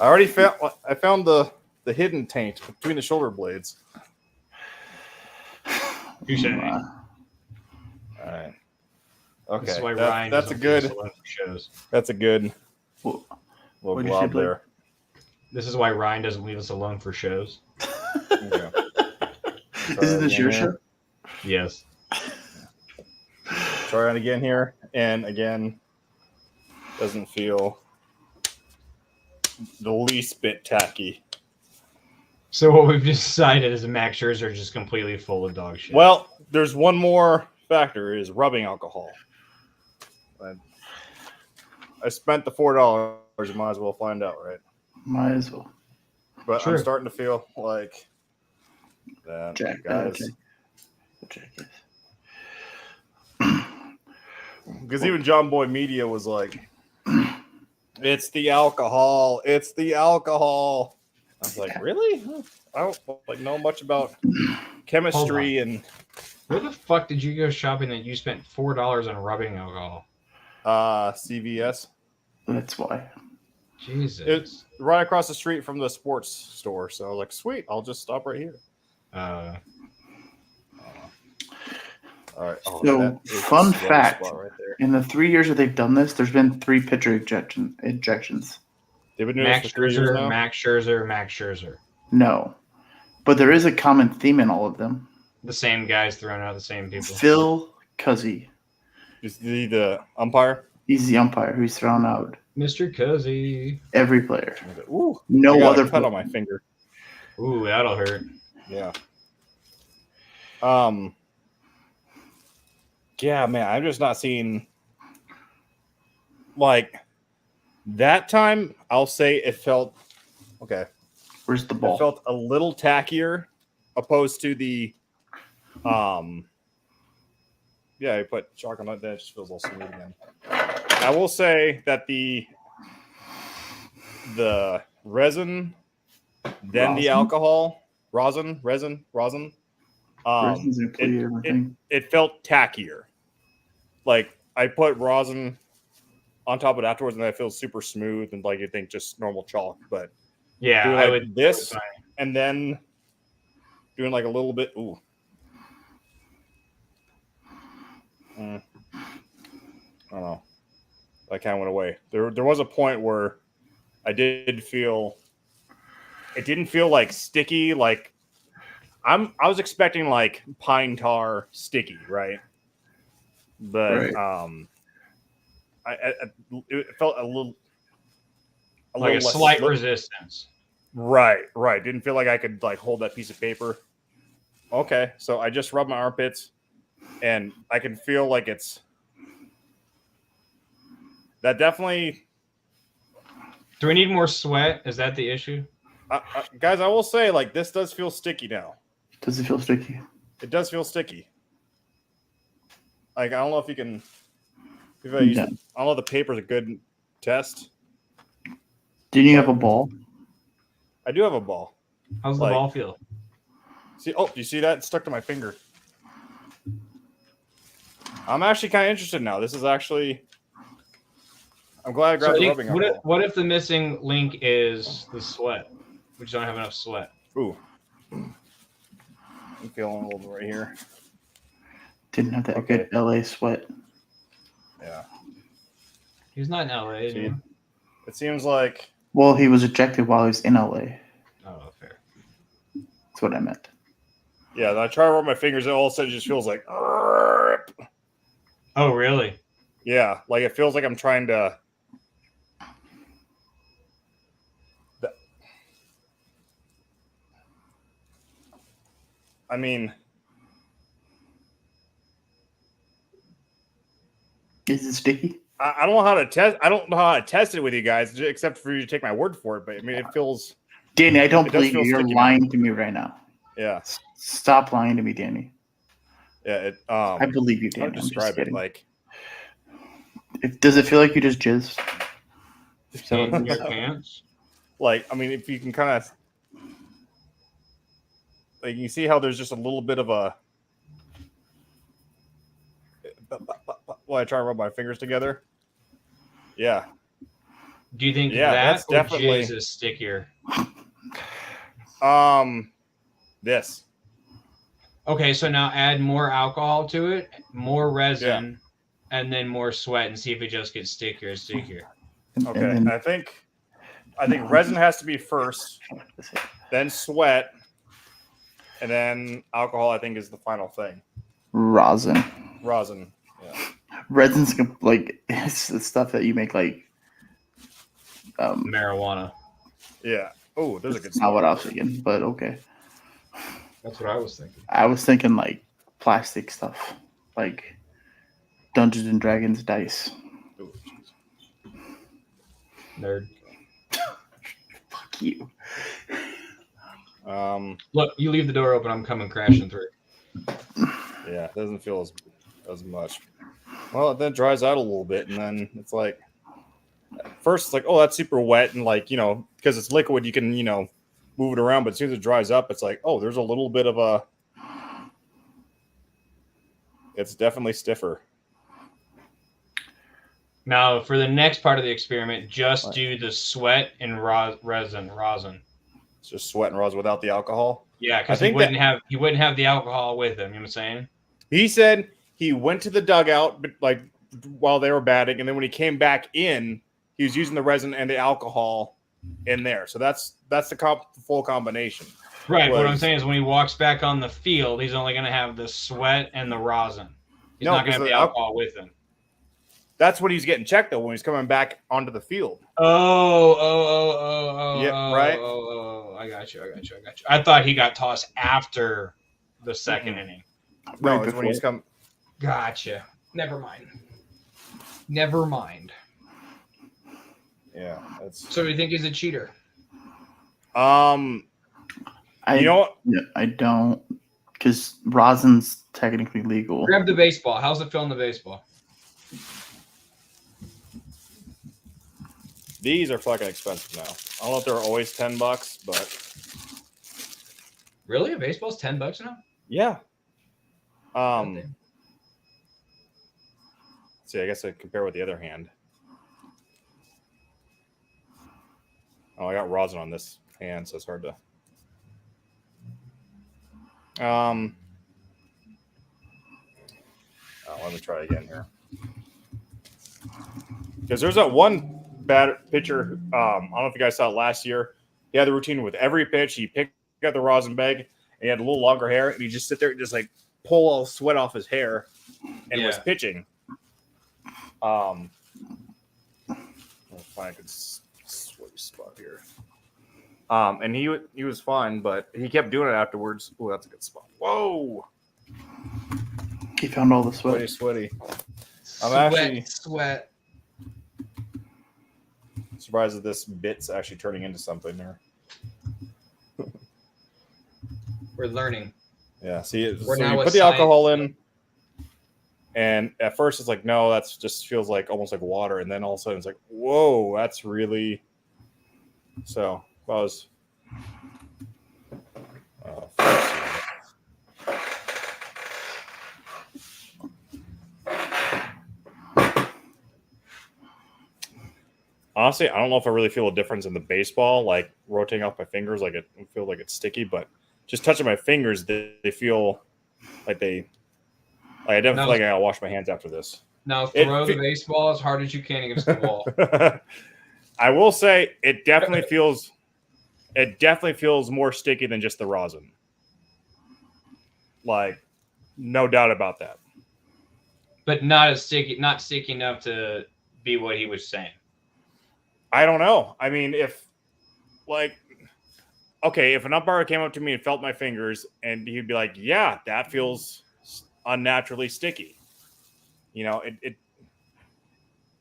I found the hidden taint between the shoulder blades. You should. Uh, All right. This is Okay. why Ryan That's a doesn't good. leave us alone for shows. That's a good Wh- little What'd you say, glob Blake? there. This is why Ryan doesn't leave us alone for shows. Okay. Isn't this your Again show? Yes. Try it again here, and again, doesn't feel the least bit tacky. So what we've decided is that Max Scherzer is just completely full of dog shit. Well, there's one more factor: is rubbing alcohol. I spent the $4. You might as well find out, right? Might as well. But Sure. I'm starting to feel like that, Jack, guys. Jack, yes. Because even John Boy Media was like, "It's the alcohol. It's the alcohol." I was like, really? I don't like know much about chemistry and. Where the fuck did you go shopping that you spent $4 on rubbing alcohol? CVS. That's why. Jesus. It's right across the street from the sports store. So I was like, sweet, I'll just stop right here. Uh, All right. Oh, So, that is fun a sweaty fact: spot right there. in the 3 years that they've done this, there's been 3 pitcher ejections. They've been doing Max this for 3 years Scherzer, now. Max Scherzer, Max Scherzer. No, but there is a common theme in all of them. The same guys throwing out the same people. Phil Cuzzy. Is he the umpire? He's the umpire who's thrown out Mr. Cuzzy. every player. Ooh, I No got other a cut on my finger. Ooh, that'll hurt. Yeah. Yeah, man, I'm just not seeing like that time. I'll say it felt okay. Where's the ball? It felt a little tackier opposed to the yeah, I put chalk on it, then it just feels a little smooth again. I will say that the resin, then the alcohol, resin. Resin's a clear, I think. It felt tackier. Like I put rosin on top of it afterwards, and that feels super smooth and like you think just normal chalk. But Yeah, doing I like would. this, and then doing like a little bit. Ooh. I don't know. That kind of went away. There was a point where I did feel it didn't feel like sticky. Like I was expecting like pine tar sticky, right? But it felt a little Like a less slight resistance. Right. Didn't feel like I could like hold that piece of paper. Okay, so I just rubbed my armpits, and I can feel like it's that definitely. Do we need more sweat? Is that the issue? Guys, I will say like this does feel sticky now. Does it feel sticky? It does feel sticky. Like I don't know if you can. I don't know if the paper's a good test. Didn't you have a ball? I do have a ball. How's the ball feel? See, do you see that? It's stuck to my finger. I'm actually kind of interested now. This is actually. I'm glad I grabbed the rubbing alcohol. What if the missing link is the sweat? We just don't have enough sweat. Ooh. I'm feeling a little bit right here. Didn't have that good LA sweat. Yeah. He's not in LA, is he? It seems like. Well, he was ejected while he was in LA. Oh, fair. That's what I meant. Yeah, I try to rub my fingers, and all of a sudden it just feels like. Oh, really? Yeah, like it feels like I'm trying to. I mean, is it sticky? I don't know how to test. I don't know how to test it with you guys, except for you to take my word for it. But I mean, it feels. Danny, I don't believe you. You're lying to me right now. Yeah. Stop lying to me, Danny. Yeah. I believe you, Danny. How to describe it like. Does it feel like you just jizzed? In your pants? Like, I mean, if you can kind of. Like, you see how there's just a little bit of a. Well, I try to rub my fingers together. Yeah. Do you think that's or definitely jizz is stickier? This. Okay, so now add more alcohol to it, more resin, and then more sweat, and see if it just gets stickier and stickier. Okay, then, I think resin has to be first, then sweat, and then alcohol. I think is the final thing. Rosin. Yeah. Resin's like it's the stuff that you make like marijuana. Yeah. Oh, there's a good. Not what I was thinking, but okay. That's what I was thinking. I was thinking like plastic stuff, like Dungeons and Dragons dice. Ooh, nerd. Fuck you. Look, you leave the door open. I'm coming crashing through. Yeah, it doesn't feel as much. Well, it then dries out a little bit, and then it's like, first it's like, oh, that's super wet, and like, because it's liquid, you can, move it around. But as soon as it dries up, it's like, oh, there's a little bit of a. It's definitely stiffer. Now, for the next part of the experiment, just do the sweat and rosin. It's just sweat and rosin without the alcohol. Yeah, because he wouldn't have the alcohol with him. You know what I'm saying? He said he went to the dugout, but like while they were batting, and then when he came back in, he was using the resin and the alcohol in there. So that's the full combination. Right. What I'm saying is when he walks back on the field, he's only going to have the sweat and the rosin. He's not going to have the alcohol with him. That's what he's getting checked, though, when he's coming back onto the field. Oh. Right? I got you. I thought he got tossed after the second inning. No, it's when he's come. Gotcha. Never mind. Yeah. So you think he's a cheater? I don't, because rosin's technically legal. Grab the baseball. How's it feel in the baseball? These are fucking expensive now. I don't know if they're always $10, but really, a baseball's $10 now? Yeah. See, I guess I compare with the other hand. Oh, I got rosin on this hand, so it's hard to. Let me try again here. Because there's that one bad pitcher. I don't know if you guys saw it last year. He had the routine with every pitch. He picked up the rosin bag, and he had a little longer hair, and he just sit there and just like pull all the sweat off his hair, and was pitching. I'll find a good sweaty spot here. And he was fine, but he kept doing it afterwards. Oh, that's a good spot. Whoa! He found all the sweat. Sweaty. Sweat. Surprised that this bit's actually turning into something there. We're learning. Yeah, see, We're so now you a put the alcohol science. in, and at first it's like, no, that's just feels like almost like water, and then all of a sudden it's like, whoa, that's really. So if I was. Honestly, I don't know if I really feel a difference in the baseball, like rotating off my fingers, like it feels like it's sticky, but just touching my fingers, they feel like they. Like I definitely feel like I gotta wash my hands after this. Now throw the baseball as hard as you can against the wall. I will say it definitely feels more sticky than just the rosin. Like, no doubt about that. But not sticky enough to be what he was saying. I don't know. I mean, if an umpire came up to me and felt my fingers, and he'd be like, "Yeah, that feels unnaturally sticky." You know,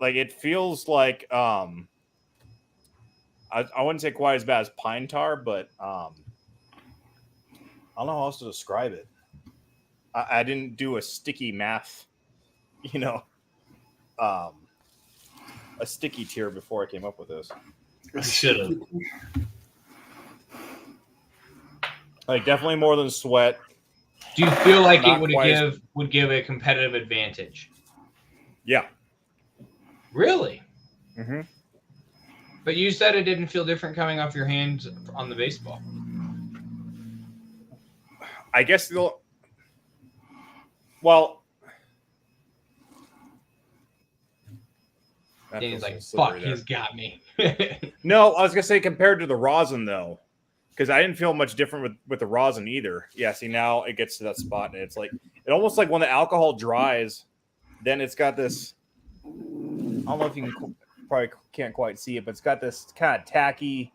it feels like I wouldn't say quite as bad as pine tar, but I don't know how else to describe it. I didn't do a sticky math, a sticky tier before I came up with this. Should have. Like definitely more than sweat. Do you feel like it would give a competitive advantage? Yeah. Really? Mm-hmm. But you said it didn't feel different coming off your hands on the baseball. I guess Danny's like, fuck, he's got me. No, I was going to say compared to the rosin, though, because I didn't feel much different with the rosin either. Yeah, see, now it gets to that spot, and it's like, it almost like when the alcohol dries, then it's got this, I don't know if you can, probably can't quite see it, but it's got this kind of tacky,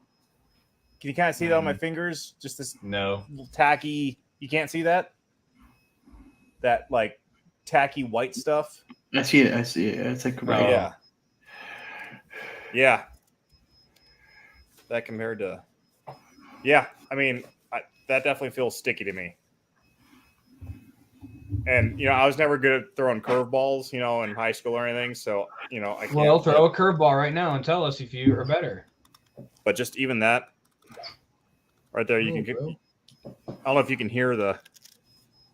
can you kind of see that on my fingers? Just this little tacky, you can't see that? That, like, tacky white stuff? I see it. It's like, yeah. Yeah. That compared to, yeah, I mean, that definitely feels sticky to me. And, I was never good at throwing curveballs, in high school or anything. So, I can't. Well, throw a curveball right now and tell us if you are better. But just even that, right there. You can. I don't know if you can hear the.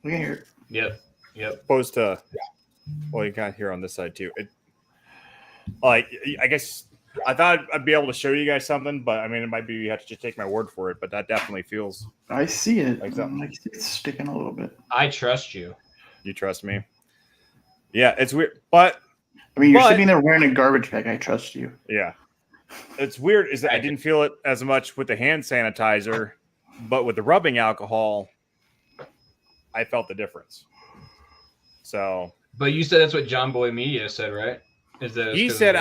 We can hear it. Yep. Opposed to, well, you can't hear on this side too. Like, I guess I thought I'd be able to show you guys something, but I mean, it might be you have to just take my word for it. But that definitely feels. I see it. Like something. Like it's sticking a little bit. I trust you. You trust me? Yeah, it's weird, but I mean, you're sitting there wearing a garbage bag. I trust you. Yeah, it's weird. Is that I didn't feel it as much with the hand sanitizer, but with the rubbing alcohol, I felt the difference. So, but you said that's what John Boy Media said, right? Is that he said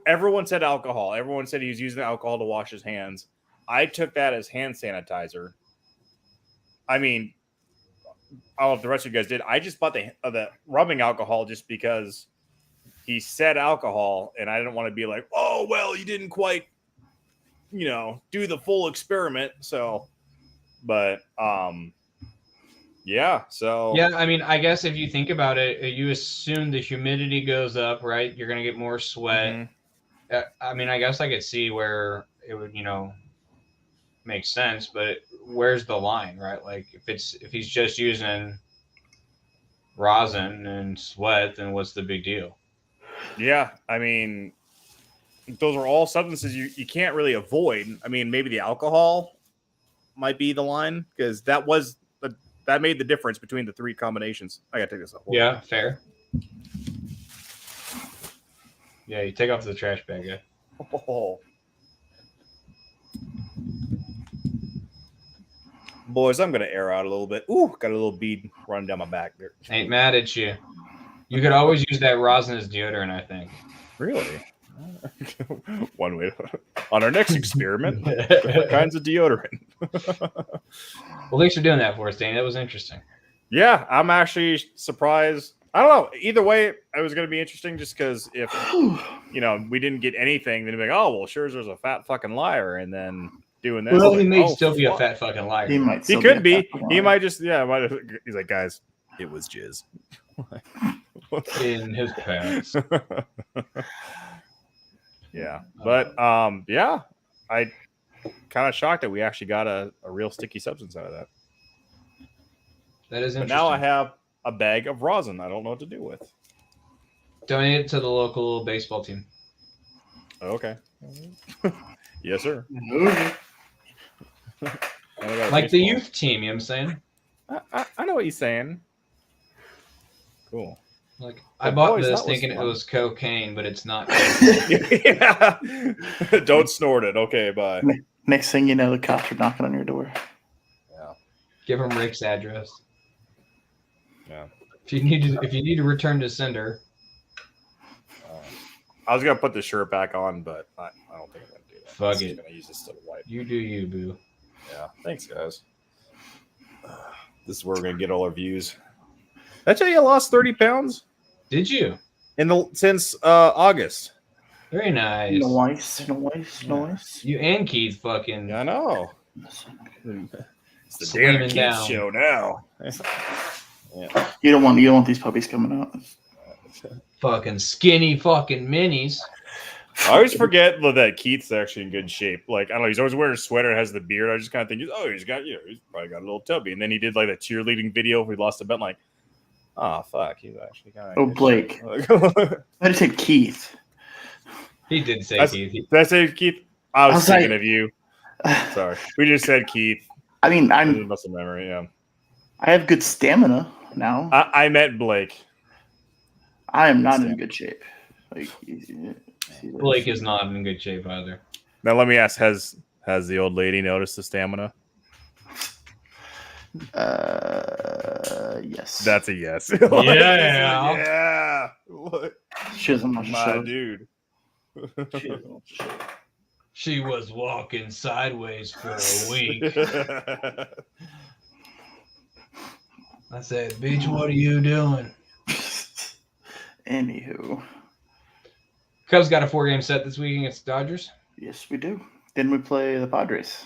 everyone said alcohol. Everyone said he was using alcohol to wash his hands. I took that as hand sanitizer. I mean, I don't know if the rest of you guys did. I just bought the rubbing alcohol just because he said alcohol, and I didn't want to be like, oh well, you didn't quite, do the full experiment. So, but yeah. So yeah, I mean, I guess if you think about it, you assume the humidity goes up, right? You're gonna get more sweat. Mm-hmm. I mean, I guess I could see where it would, make sense, but where's the line, right? Like if he's just using rosin and sweat, then what's the big deal? Yeah, I mean, those are all substances you can't really avoid. I mean, maybe the alcohol might be the line because that made the difference between the three combinations. I gotta take this off. Yeah, fair. Yeah, you take off the trash bag, yeah. Oh. Boys, I'm gonna air out a little bit. Ooh, got a little bead running down my back there. Ain't mad at you. You could always use that rosin as deodorant, I think. Really? One way. On our next experiment, different kinds of deodorant. Well, thanks for doing that for us, Danny. That was interesting. Yeah, I'm actually surprised. I don't know. Either way, it was going to be interesting just because if, we didn't get anything, then it'd be like, oh, well, Scherzer's a fat fucking liar. And then doing that. Well, he may still be a fat fucking liar. He could be. He might just, he's like, guys, it was jizz. In his pants. Yeah. But, I kind of shocked that we actually got a real sticky substance out of that. That is interesting. But now I have a bag of rosin I don't know what to do with. Donate it to the local baseball team. Okay. Yes, sir. Like the youth team, you know what I'm saying? I know what you're saying. Cool. Like I bought this thinking it was cocaine, but it's not. Yeah. Don't snort it. Okay, bye. Next thing you know, the cops are knocking on your door. Yeah. Give him Rick's address. Yeah. If you need to return to sender. I was gonna put the shirt back on, but I don't think I'm gonna do that. Fuck it. I'm gonna use this to wipe. You do you, boo. Yeah. Thanks, guys. This is where we're gonna get all our views. Did I tell you I lost 30 pounds? Did you? Since August. Very nice. Nice. You and Keith fucking. Yeah, I know. It's the Slimming Dan and down. Keith show now. Yeah. You don't want these puppies coming out. Fucking skinny fucking minis. I always forget that Keith's actually in good shape. Like, I don't know, he's always wearing a sweater, has the beard. I just kind of think, he's probably got a little tubby. And then he did like that cheerleading video where he lost a bet. Like, oh fuck, he's actually kind of. Oh, Blake. I just said Keith. He did say Keith. Did I say Keith? I was thinking of you. Sorry, we just said Keith. I mean, I'm muscle memory. Yeah, I have good stamina now. I met Blake. I am not in good shape. Like, Blake is not in good shape either. Now let me ask: Has the old lady noticed the stamina? Yes. That's a yes. Yeah. Yeah. She doesn't much My show. dude. She was walking sideways for a week. I said, bitch, what are you doing? Anywho. Cubs got a 4-game set this week against the Dodgers. Yes, we do. Then we play the Padres.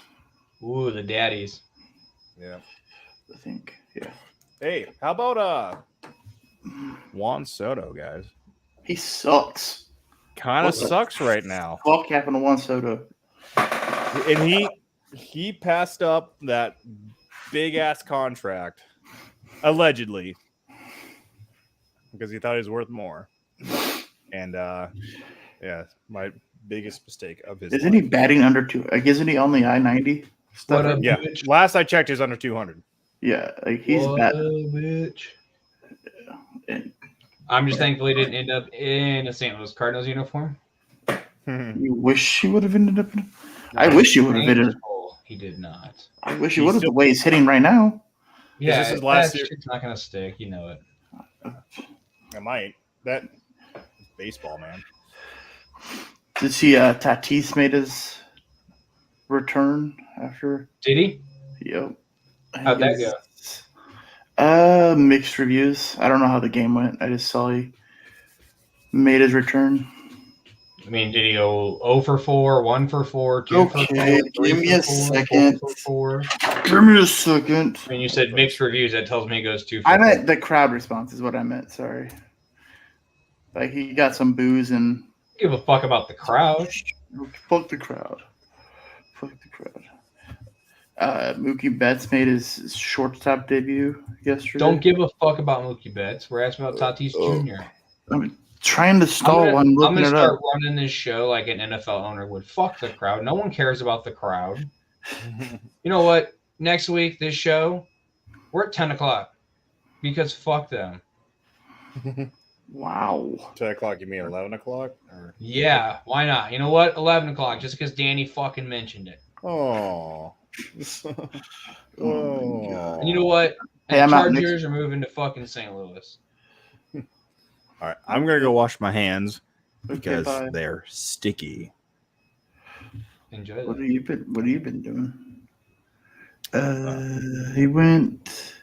Ooh, the daddies. Yeah. I think. Yeah. Hey, how about Juan Soto, guys? He sucks. Kind of sucks right now. Fuck happened to Juan Soto. And he passed up that big ass contract, allegedly, because he thought he was worth more. And yeah, my biggest mistake of his Isn't life. he batting under 2? Like, isn't he on the I-90? What a Yeah, bitch. last I checked, he's under 200. Yeah, like he's What bad. a bitch. And I'm just thankful he didn't end up in a St. Louis Cardinals uniform. you wish he would have ended up. I wish he would have ended. Thankful he did not. I wish he would have the way he's hitting right now. Yeah, this is last that year? shit's not gonna stick. You know it. I might. That baseball, man. Did see Tatis made his return after? Did he? Yep. How'd that go? Mixed reviews. I don't know how the game went. I just saw he made his return. I mean, did he go 0 for 4, 1 for 4, 2 for 4, Okay, 3 give me for a 4, second. 4 for 4? Give me a second. I mean, you said mixed reviews. That tells me he goes 2 for I 4. meant the crowd response is what I meant. Sorry. Like he got some boos and Give a fuck about the crowd. fuck the crowd. Fuck the crowd. Mookie Betts made his shortstop debut yesterday. Don't give a fuck about Mookie Betts. We're asking about Tatis Jr. I'm trying to stall while I'm I'm looking gonna it start up. running this show like an NFL owner would. Fuck the crowd. No one cares about the crowd. You know what? Next week, this show, we're at 10 o'clock because fuck them. Wow. 10 o'clock, you mean 11 o'clock? Or... Yeah, why not? You know what? 11 o'clock, just because Danny fucking mentioned it. Oh. Oh. And you know what? Hey, the I'm out Chargers are moving to fucking St. Louis. All right, I'm gonna go wash my hands because bye. they're sticky. Enjoy What that. have you been doing? He went.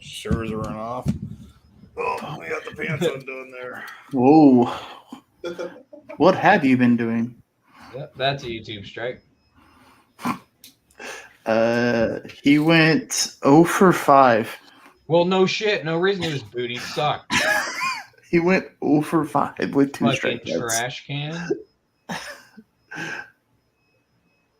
Sure run off. Oh, we got the pants undone there. Whoa. What have you been doing? Yep, that's a YouTube strike. He went 0 for 5. Well, no shit. No reason his booty sucked. He went 0 for 5 with 2 Fucking strikeouts. trash can.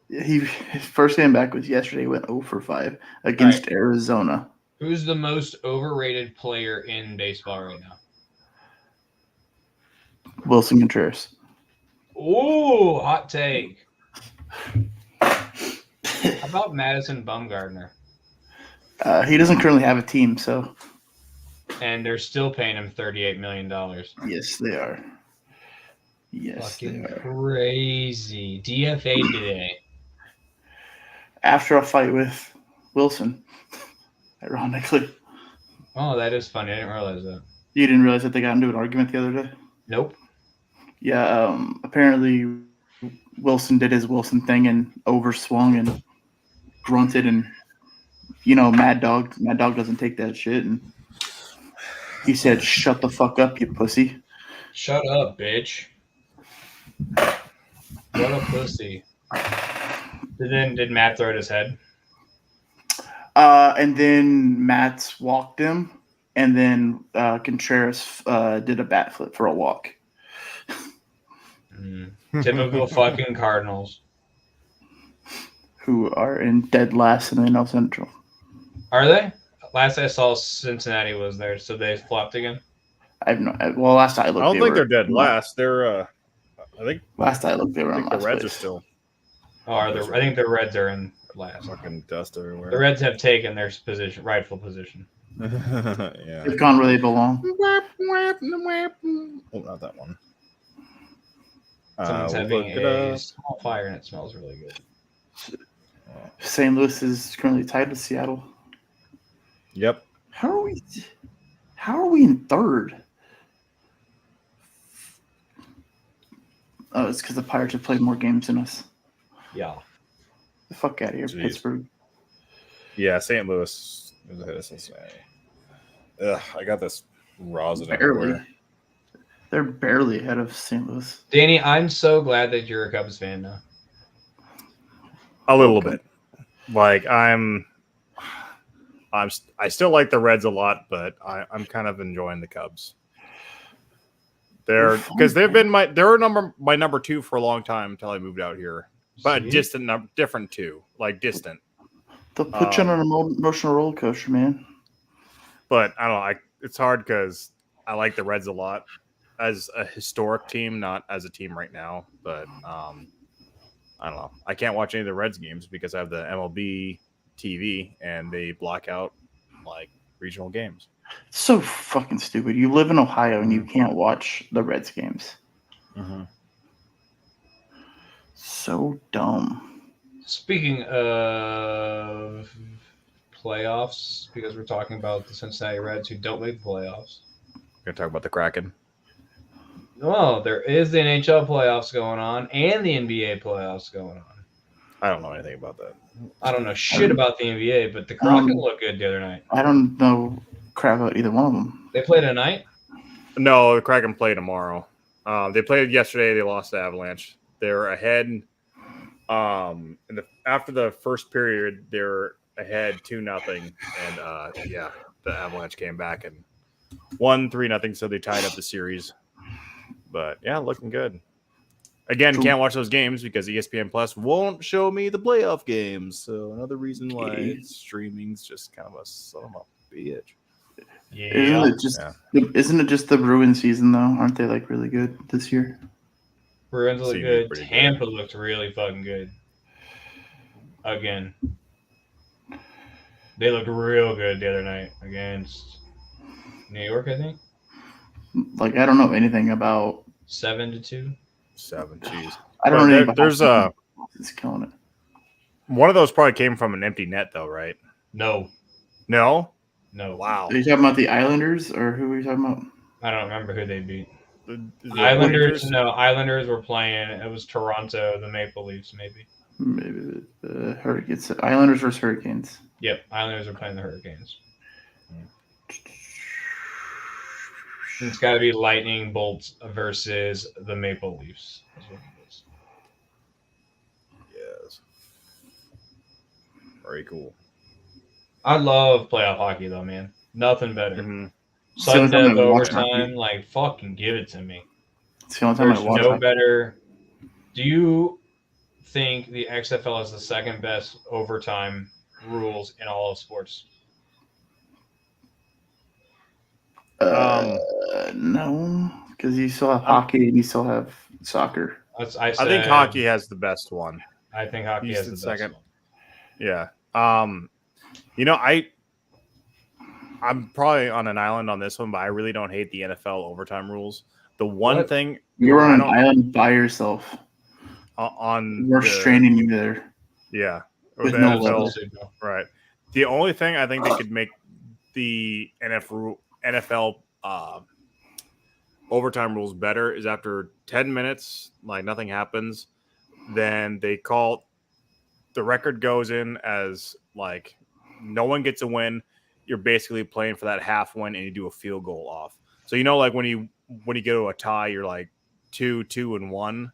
His first game back was yesterday. He went 0 for 5 against Arizona. Who's the most overrated player in baseball right now? Wilson Contreras. Ooh, hot take. How about Madison Bumgarner? He doesn't currently have a team, so And they're still paying him $38 million. yes, they are. Yes, Fucking they are. crazy. DFA today. After a fight with Wilson, ironically. Oh, that is funny. I didn't realize that. You didn't realize that they got into an argument the other day? Nope. Yeah, apparently Wilson did his Wilson thing and overswung and grunted, and Mad Dog doesn't take that shit, and he said, "Shut the fuck up, you pussy." Shut up, bitch. What a pussy. Did Matt throw at his head? And then Matt walked him, and then Contreras did a bat flip for a walk. Typical fucking Cardinals. Who are in dead last in the NL Central. Are they? Last I saw, Cincinnati was there, so they flopped again. Last I looked, I don't think they're dead last. They're, I think Last I looked, they were I on think the last Reds place. are still Oh, I think the Reds are in last. fucking dust everywhere. The Reds have taken their rightful position. Yeah. They've gone where they belong. Oh, not that one. Someone's having a small fire and it smells really good. St. Louis is currently tied with Seattle. Yep. How are we in third? Oh, it's because the Pirates have played more games than us. Yeah. The fuck out of here, Jeez. Pittsburgh. Yeah, St. Louis is ahead of Cincinnati. Ugh, I got this rosin Barely. everywhere. They're barely ahead of St. Louis. Danny, I'm so glad that you're a Cubs fan now. A little bit. Like I still like the Reds a lot, but I'm kind of enjoying the Cubs. They're because they've been my number two for a long time until I moved out here, but See? different too, like distant. They'll put you on an emotional roller coaster, man. But I don't know. It's hard because I like the Reds a lot as a historic team, not as a team right now. But I don't know. I can't watch any of the Reds games because I have the MLB TV and they block out like regional games. It's so fucking stupid. You live in Ohio and you can't watch the Reds games. So dumb. Speaking of playoffs, because we're talking about the Cincinnati Reds who don't make the playoffs. We're gonna talk about the Kraken. Oh, there is the NHL playoffs going on and the NBA playoffs going on. I don't know anything about that. I don't know shit about the NBA, but the Kraken looked good the other night. I don't know crap about either one of them. They played tonight? No, the Kraken play tomorrow. They played yesterday. They lost to Avalanche. They're ahead. After the first period, they're ahead 2-0, and the Avalanche came back and won 3-0. So they tied up the series. But yeah, looking good. Again, can't watch those games because ESPN Plus won't show me the playoff games. So another reason why streaming's just kind of a son of a bitch. Yeah. Isn't it just the Bruins season though? Aren't they like really good this year? Bruins look good. Pretty Tampa looked really fucking good. Again. They looked real good the other night against New York, I think. Like I don't know anything about 7-2. 7, jeez. I don't know anything There's it's killing it. one of those probably came from an empty net though, right? No. No? Wow. Are you talking about the Islanders or who are you talking about? I don't remember who they beat. The Islanders. No, Islanders were playing. It was Toronto, the Maple Leafs, maybe. Maybe the Hurricanes. Islanders versus Hurricanes. Yep, Islanders are playing the Hurricanes. It's got to be Lightning Bolts versus the Maple Leafs. That's what it is. Yes. Very cool. I love playoff hockey, though, man. Nothing better. Mm-hmm. Sudden the only death time I watch overtime, hockey. like, fucking give it to me. It's the only time There's I watch no hockey. better. Do you think the XFL is the second best overtime rules in all of sports? No, because you still have hockey and you still have soccer. I think hockey has the best one. I think hockey has the best second. one. Yeah. I'm probably on an island on this one, but I really don't hate the NFL overtime rules. The one thing You're on an island by yourself. We're straining you there. Yeah. With the no NFL, levels. right. The only thing I think they could make the NFL overtime rules better is after 10 minutes, like nothing happens, then they call the record goes in as like no one gets a win. You're basically playing for that half win and you do a field goal off. So like when you go to a tie, you're like 2-2-1.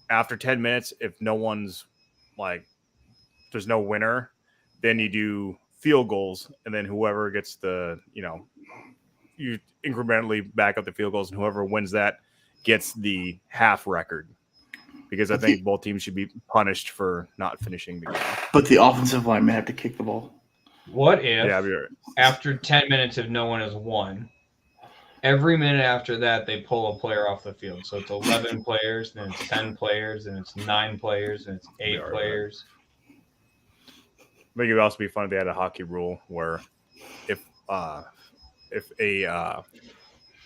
After 10 minutes, if no one's like there's no winner, then you do field goals, and then whoever gets the you incrementally back up the field goals, and whoever wins that gets the half record. Because I think both teams should be punished for not finishing the game. But the offensive line may have to kick the ball. What if right. after 10 minutes, if no one has won, every minute after that they pull a player off the field? So it's 11 players, then it's 10 players, then it's 9 players, then it's 8 players. I think it would also be fun if they had a hockey rule where if a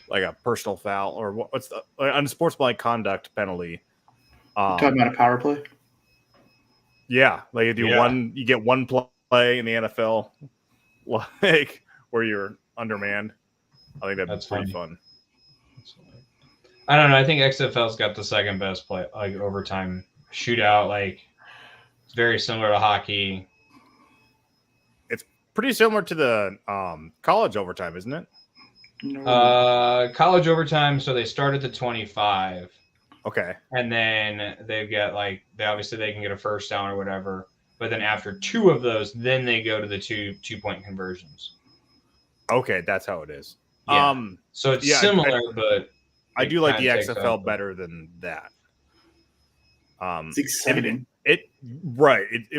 like a personal foul or what's the unsportsmanlike conduct penalty. Talking about a power play? Yeah, like you get one play in the NFL, like where you're undermanned. I think that's pretty fun. I don't know. I think XFL's got the second best play, like overtime shootout. Like it's very similar to hockey. It's pretty similar to the college overtime, isn't it? College overtime. So they start at the 25. Okay. And then they've got they can get a first down or whatever. But then after 2 of those, then they go to the 2-point conversions. Okay, that's how it is. Yeah. So it's similar, but I do like the XFL better than that. It's exciting. It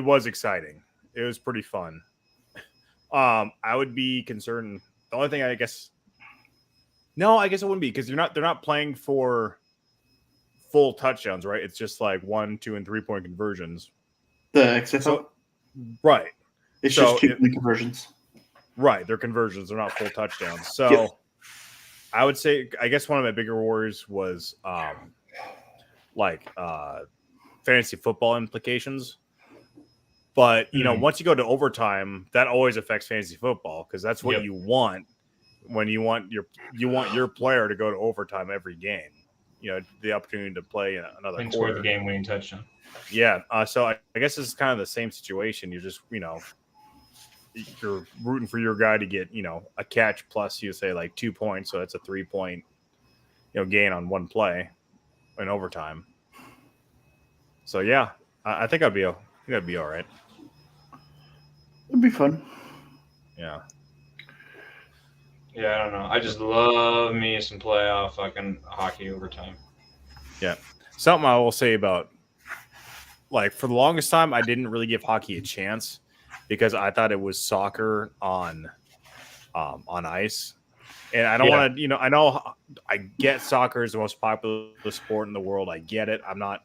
was exciting. It was pretty fun. I would be concerned. The only thing I guess it wouldn't be because they're not playing for full touchdowns, right? It's just like 1, 2, and 3-point conversions. The XFL? So, right. It's so just 2-point conversions. Right. They're conversions. They're not full touchdowns. So I would say, I guess one of my bigger worries was fantasy football implications. But, once you go to overtime, that always affects fantasy football because that's what you want when you want your player to go to overtime every game. The opportunity to play another and quarter. score the game-winning touchdown. Yeah. So I guess it's kind of the same situation. You're just, you're rooting for your guy to get, a catch plus you say like 2 points. So that's a 3-point, gain on one play in overtime. So yeah, I think I'd be all right. It'd be fun. Yeah. Yeah, I don't know. I just love me some playoff fucking hockey overtime. Yeah. Something I will say about, for the longest time, I didn't really give hockey a chance because I thought it was soccer on ice. And I don't want to, I know I get soccer is the most popular sport in the world. I get it. I'm not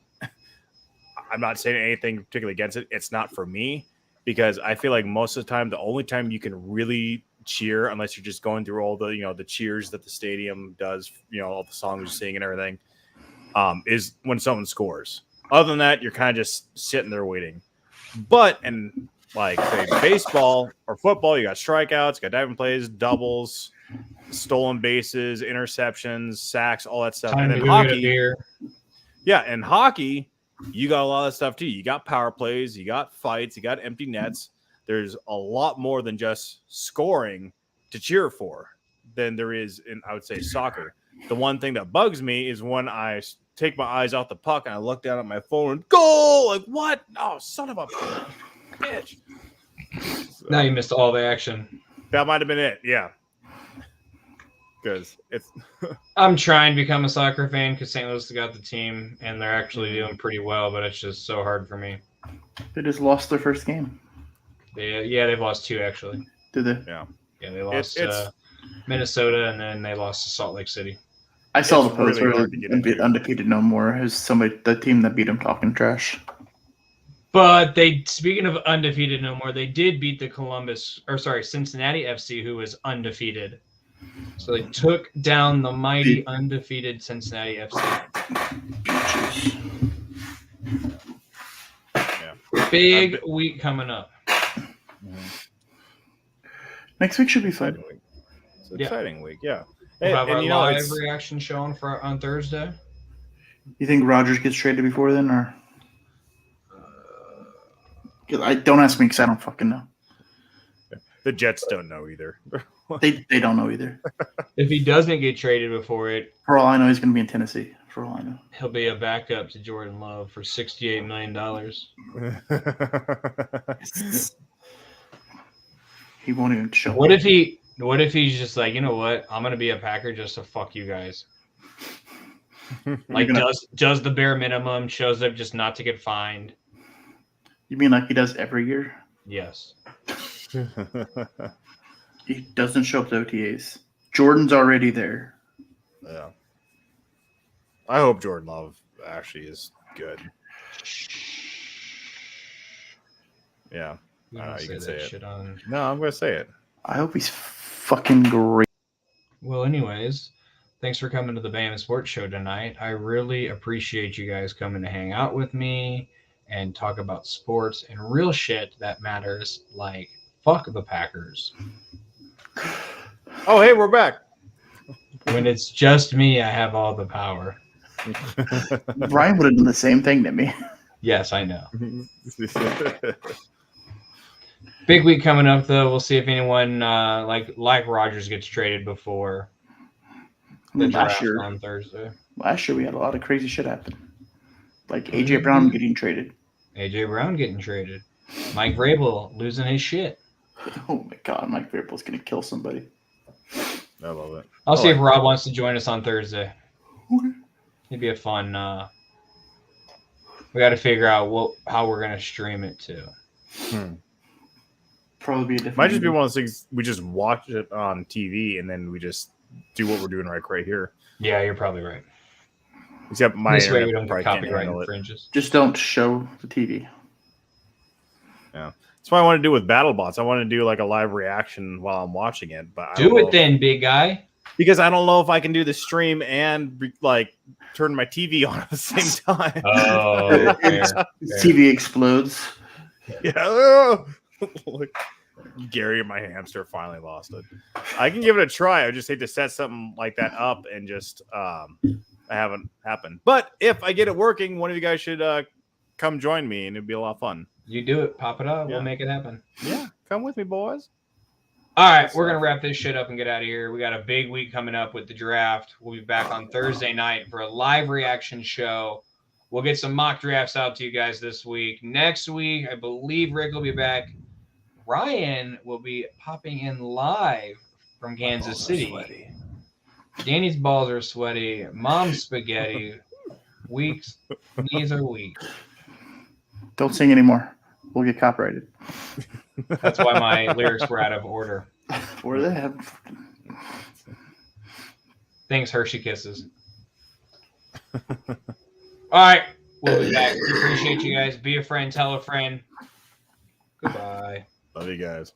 saying anything particularly against it. It's not for me because I feel like most of the time, the only time you can really cheer, unless you're just going through all the, the cheers that the stadium does, all the songs you sing and everything, is when someone scores. Other than that, you're kind of just sitting there waiting. But in say baseball or football, you got strikeouts, you got diving plays, doubles, stolen bases, interceptions, sacks, all that stuff. Time and to then go get a hockey, beer. yeah, in hockey, you got a lot of stuff too. You got power plays, you got fights, you got empty nets. There's a lot more than just scoring to cheer for than there is in, I would say, soccer. The one thing that bugs me is when I take my eyes off the puck and I look down at my phone and goal. Like, what? Oh, son of a bitch. So, Now you missed all the action. that might have been it. Yeah. Because it's. I'm trying to become a soccer fan because St. Louis got the team and they're actually doing pretty well, but it's just so hard for me. They just lost their first game. They've lost 2 actually. Did they? Yeah. Yeah, they lost Minnesota and then they lost to Salt Lake City. I saw the post really where hard to get into. undefeated no more. Is the team that beat them talking trash? But speaking of undefeated no more, they did beat the Cincinnati FC, who was undefeated. So they took down the mighty undefeated Cincinnati FC. Yeah. Big week coming up. Next week should be fun. It's an exciting week. Yeah. We'll have our live it's- reaction show on Thursday. You think Rodgers gets traded before then, or? I don't ask me because I don't fucking know. The Jets don't know either. They don't know either. If he doesn't get traded before it, For all I know, he's going to be in Tennessee. For all I know, he'll be a backup to Jordan Love for $68 million. he won't even show. What if he's just like, you know what? I'm gonna be a Packer just to fuck you guys. Like does the bare minimum, shows up just not to get fined. You mean like he does every year? Yes. He doesn't show up to OTAs. Jordan's already there. Yeah. I hope Jordan Love actually is good. Yeah. You You can say it. shit on. No, I'm going to say it. I hope he's fucking great. Well, anyways, thanks for coming to the Bama Sports Show tonight. I really appreciate you guys coming to hang out with me and talk about sports and real shit that matters, like fuck the Packers. Oh, hey, we're back. When it's just me, I have all the power. Brian would have done the same thing to me. Yes, I know. Big week coming up, though. We'll see if anyone like Rodgers gets traded before the draft on Thursday. Last year we had a lot of crazy shit happen. Like AJ Brown getting traded. AJ Brown getting traded. Mike Vrabel losing his shit. Oh my god, Mike Vrabel's gonna kill somebody. I love it. I'll see if Rob wants to join us on Thursday. Okay. It'd be a fun We got to figure out how we're gonna stream it too. Probably be a different. Might just be one of those things we just watch it on TV and then we just do what we're doing right here. Yeah, you're probably right. Except my This way internet we don't get probably can't copyright handle it. infringes. Just don't show the TV. Yeah, that's what I want to do with BattleBots. I want to do like a live reaction while I'm watching it, but Do it then, big guy. because I don't know if I can do the stream and like turn my TV on at the same time. Oh, fair. TV explodes. Yeah. Look, Gary, my hamster, finally lost it. I can give it a try. I just hate to set something like that up and just I haven't happened. But if I get it working, one of you guys should come join me, and it'd be a lot of fun. You do it, pop it up. Yeah. We'll make it happen. Yeah, come with me, boys. All right, we're gonna wrap this shit up and get out of here. We got a big week coming up with the draft. We'll be back on Thursday night for a live reaction show. We'll get some mock drafts out to you guys this week. Next week, I believe Rick will be back. Ryan will be popping in live from Kansas City. Danny's balls are sweaty. Mom's spaghetti. Weeks. Knees are weak. Don't sing anymore. We'll get copyrighted. That's why my lyrics were out of order. Or they have. Thanks, Hershey Kisses. All right. We'll be back. We appreciate you guys. Be a friend. Tell a friend. Goodbye. Love you guys.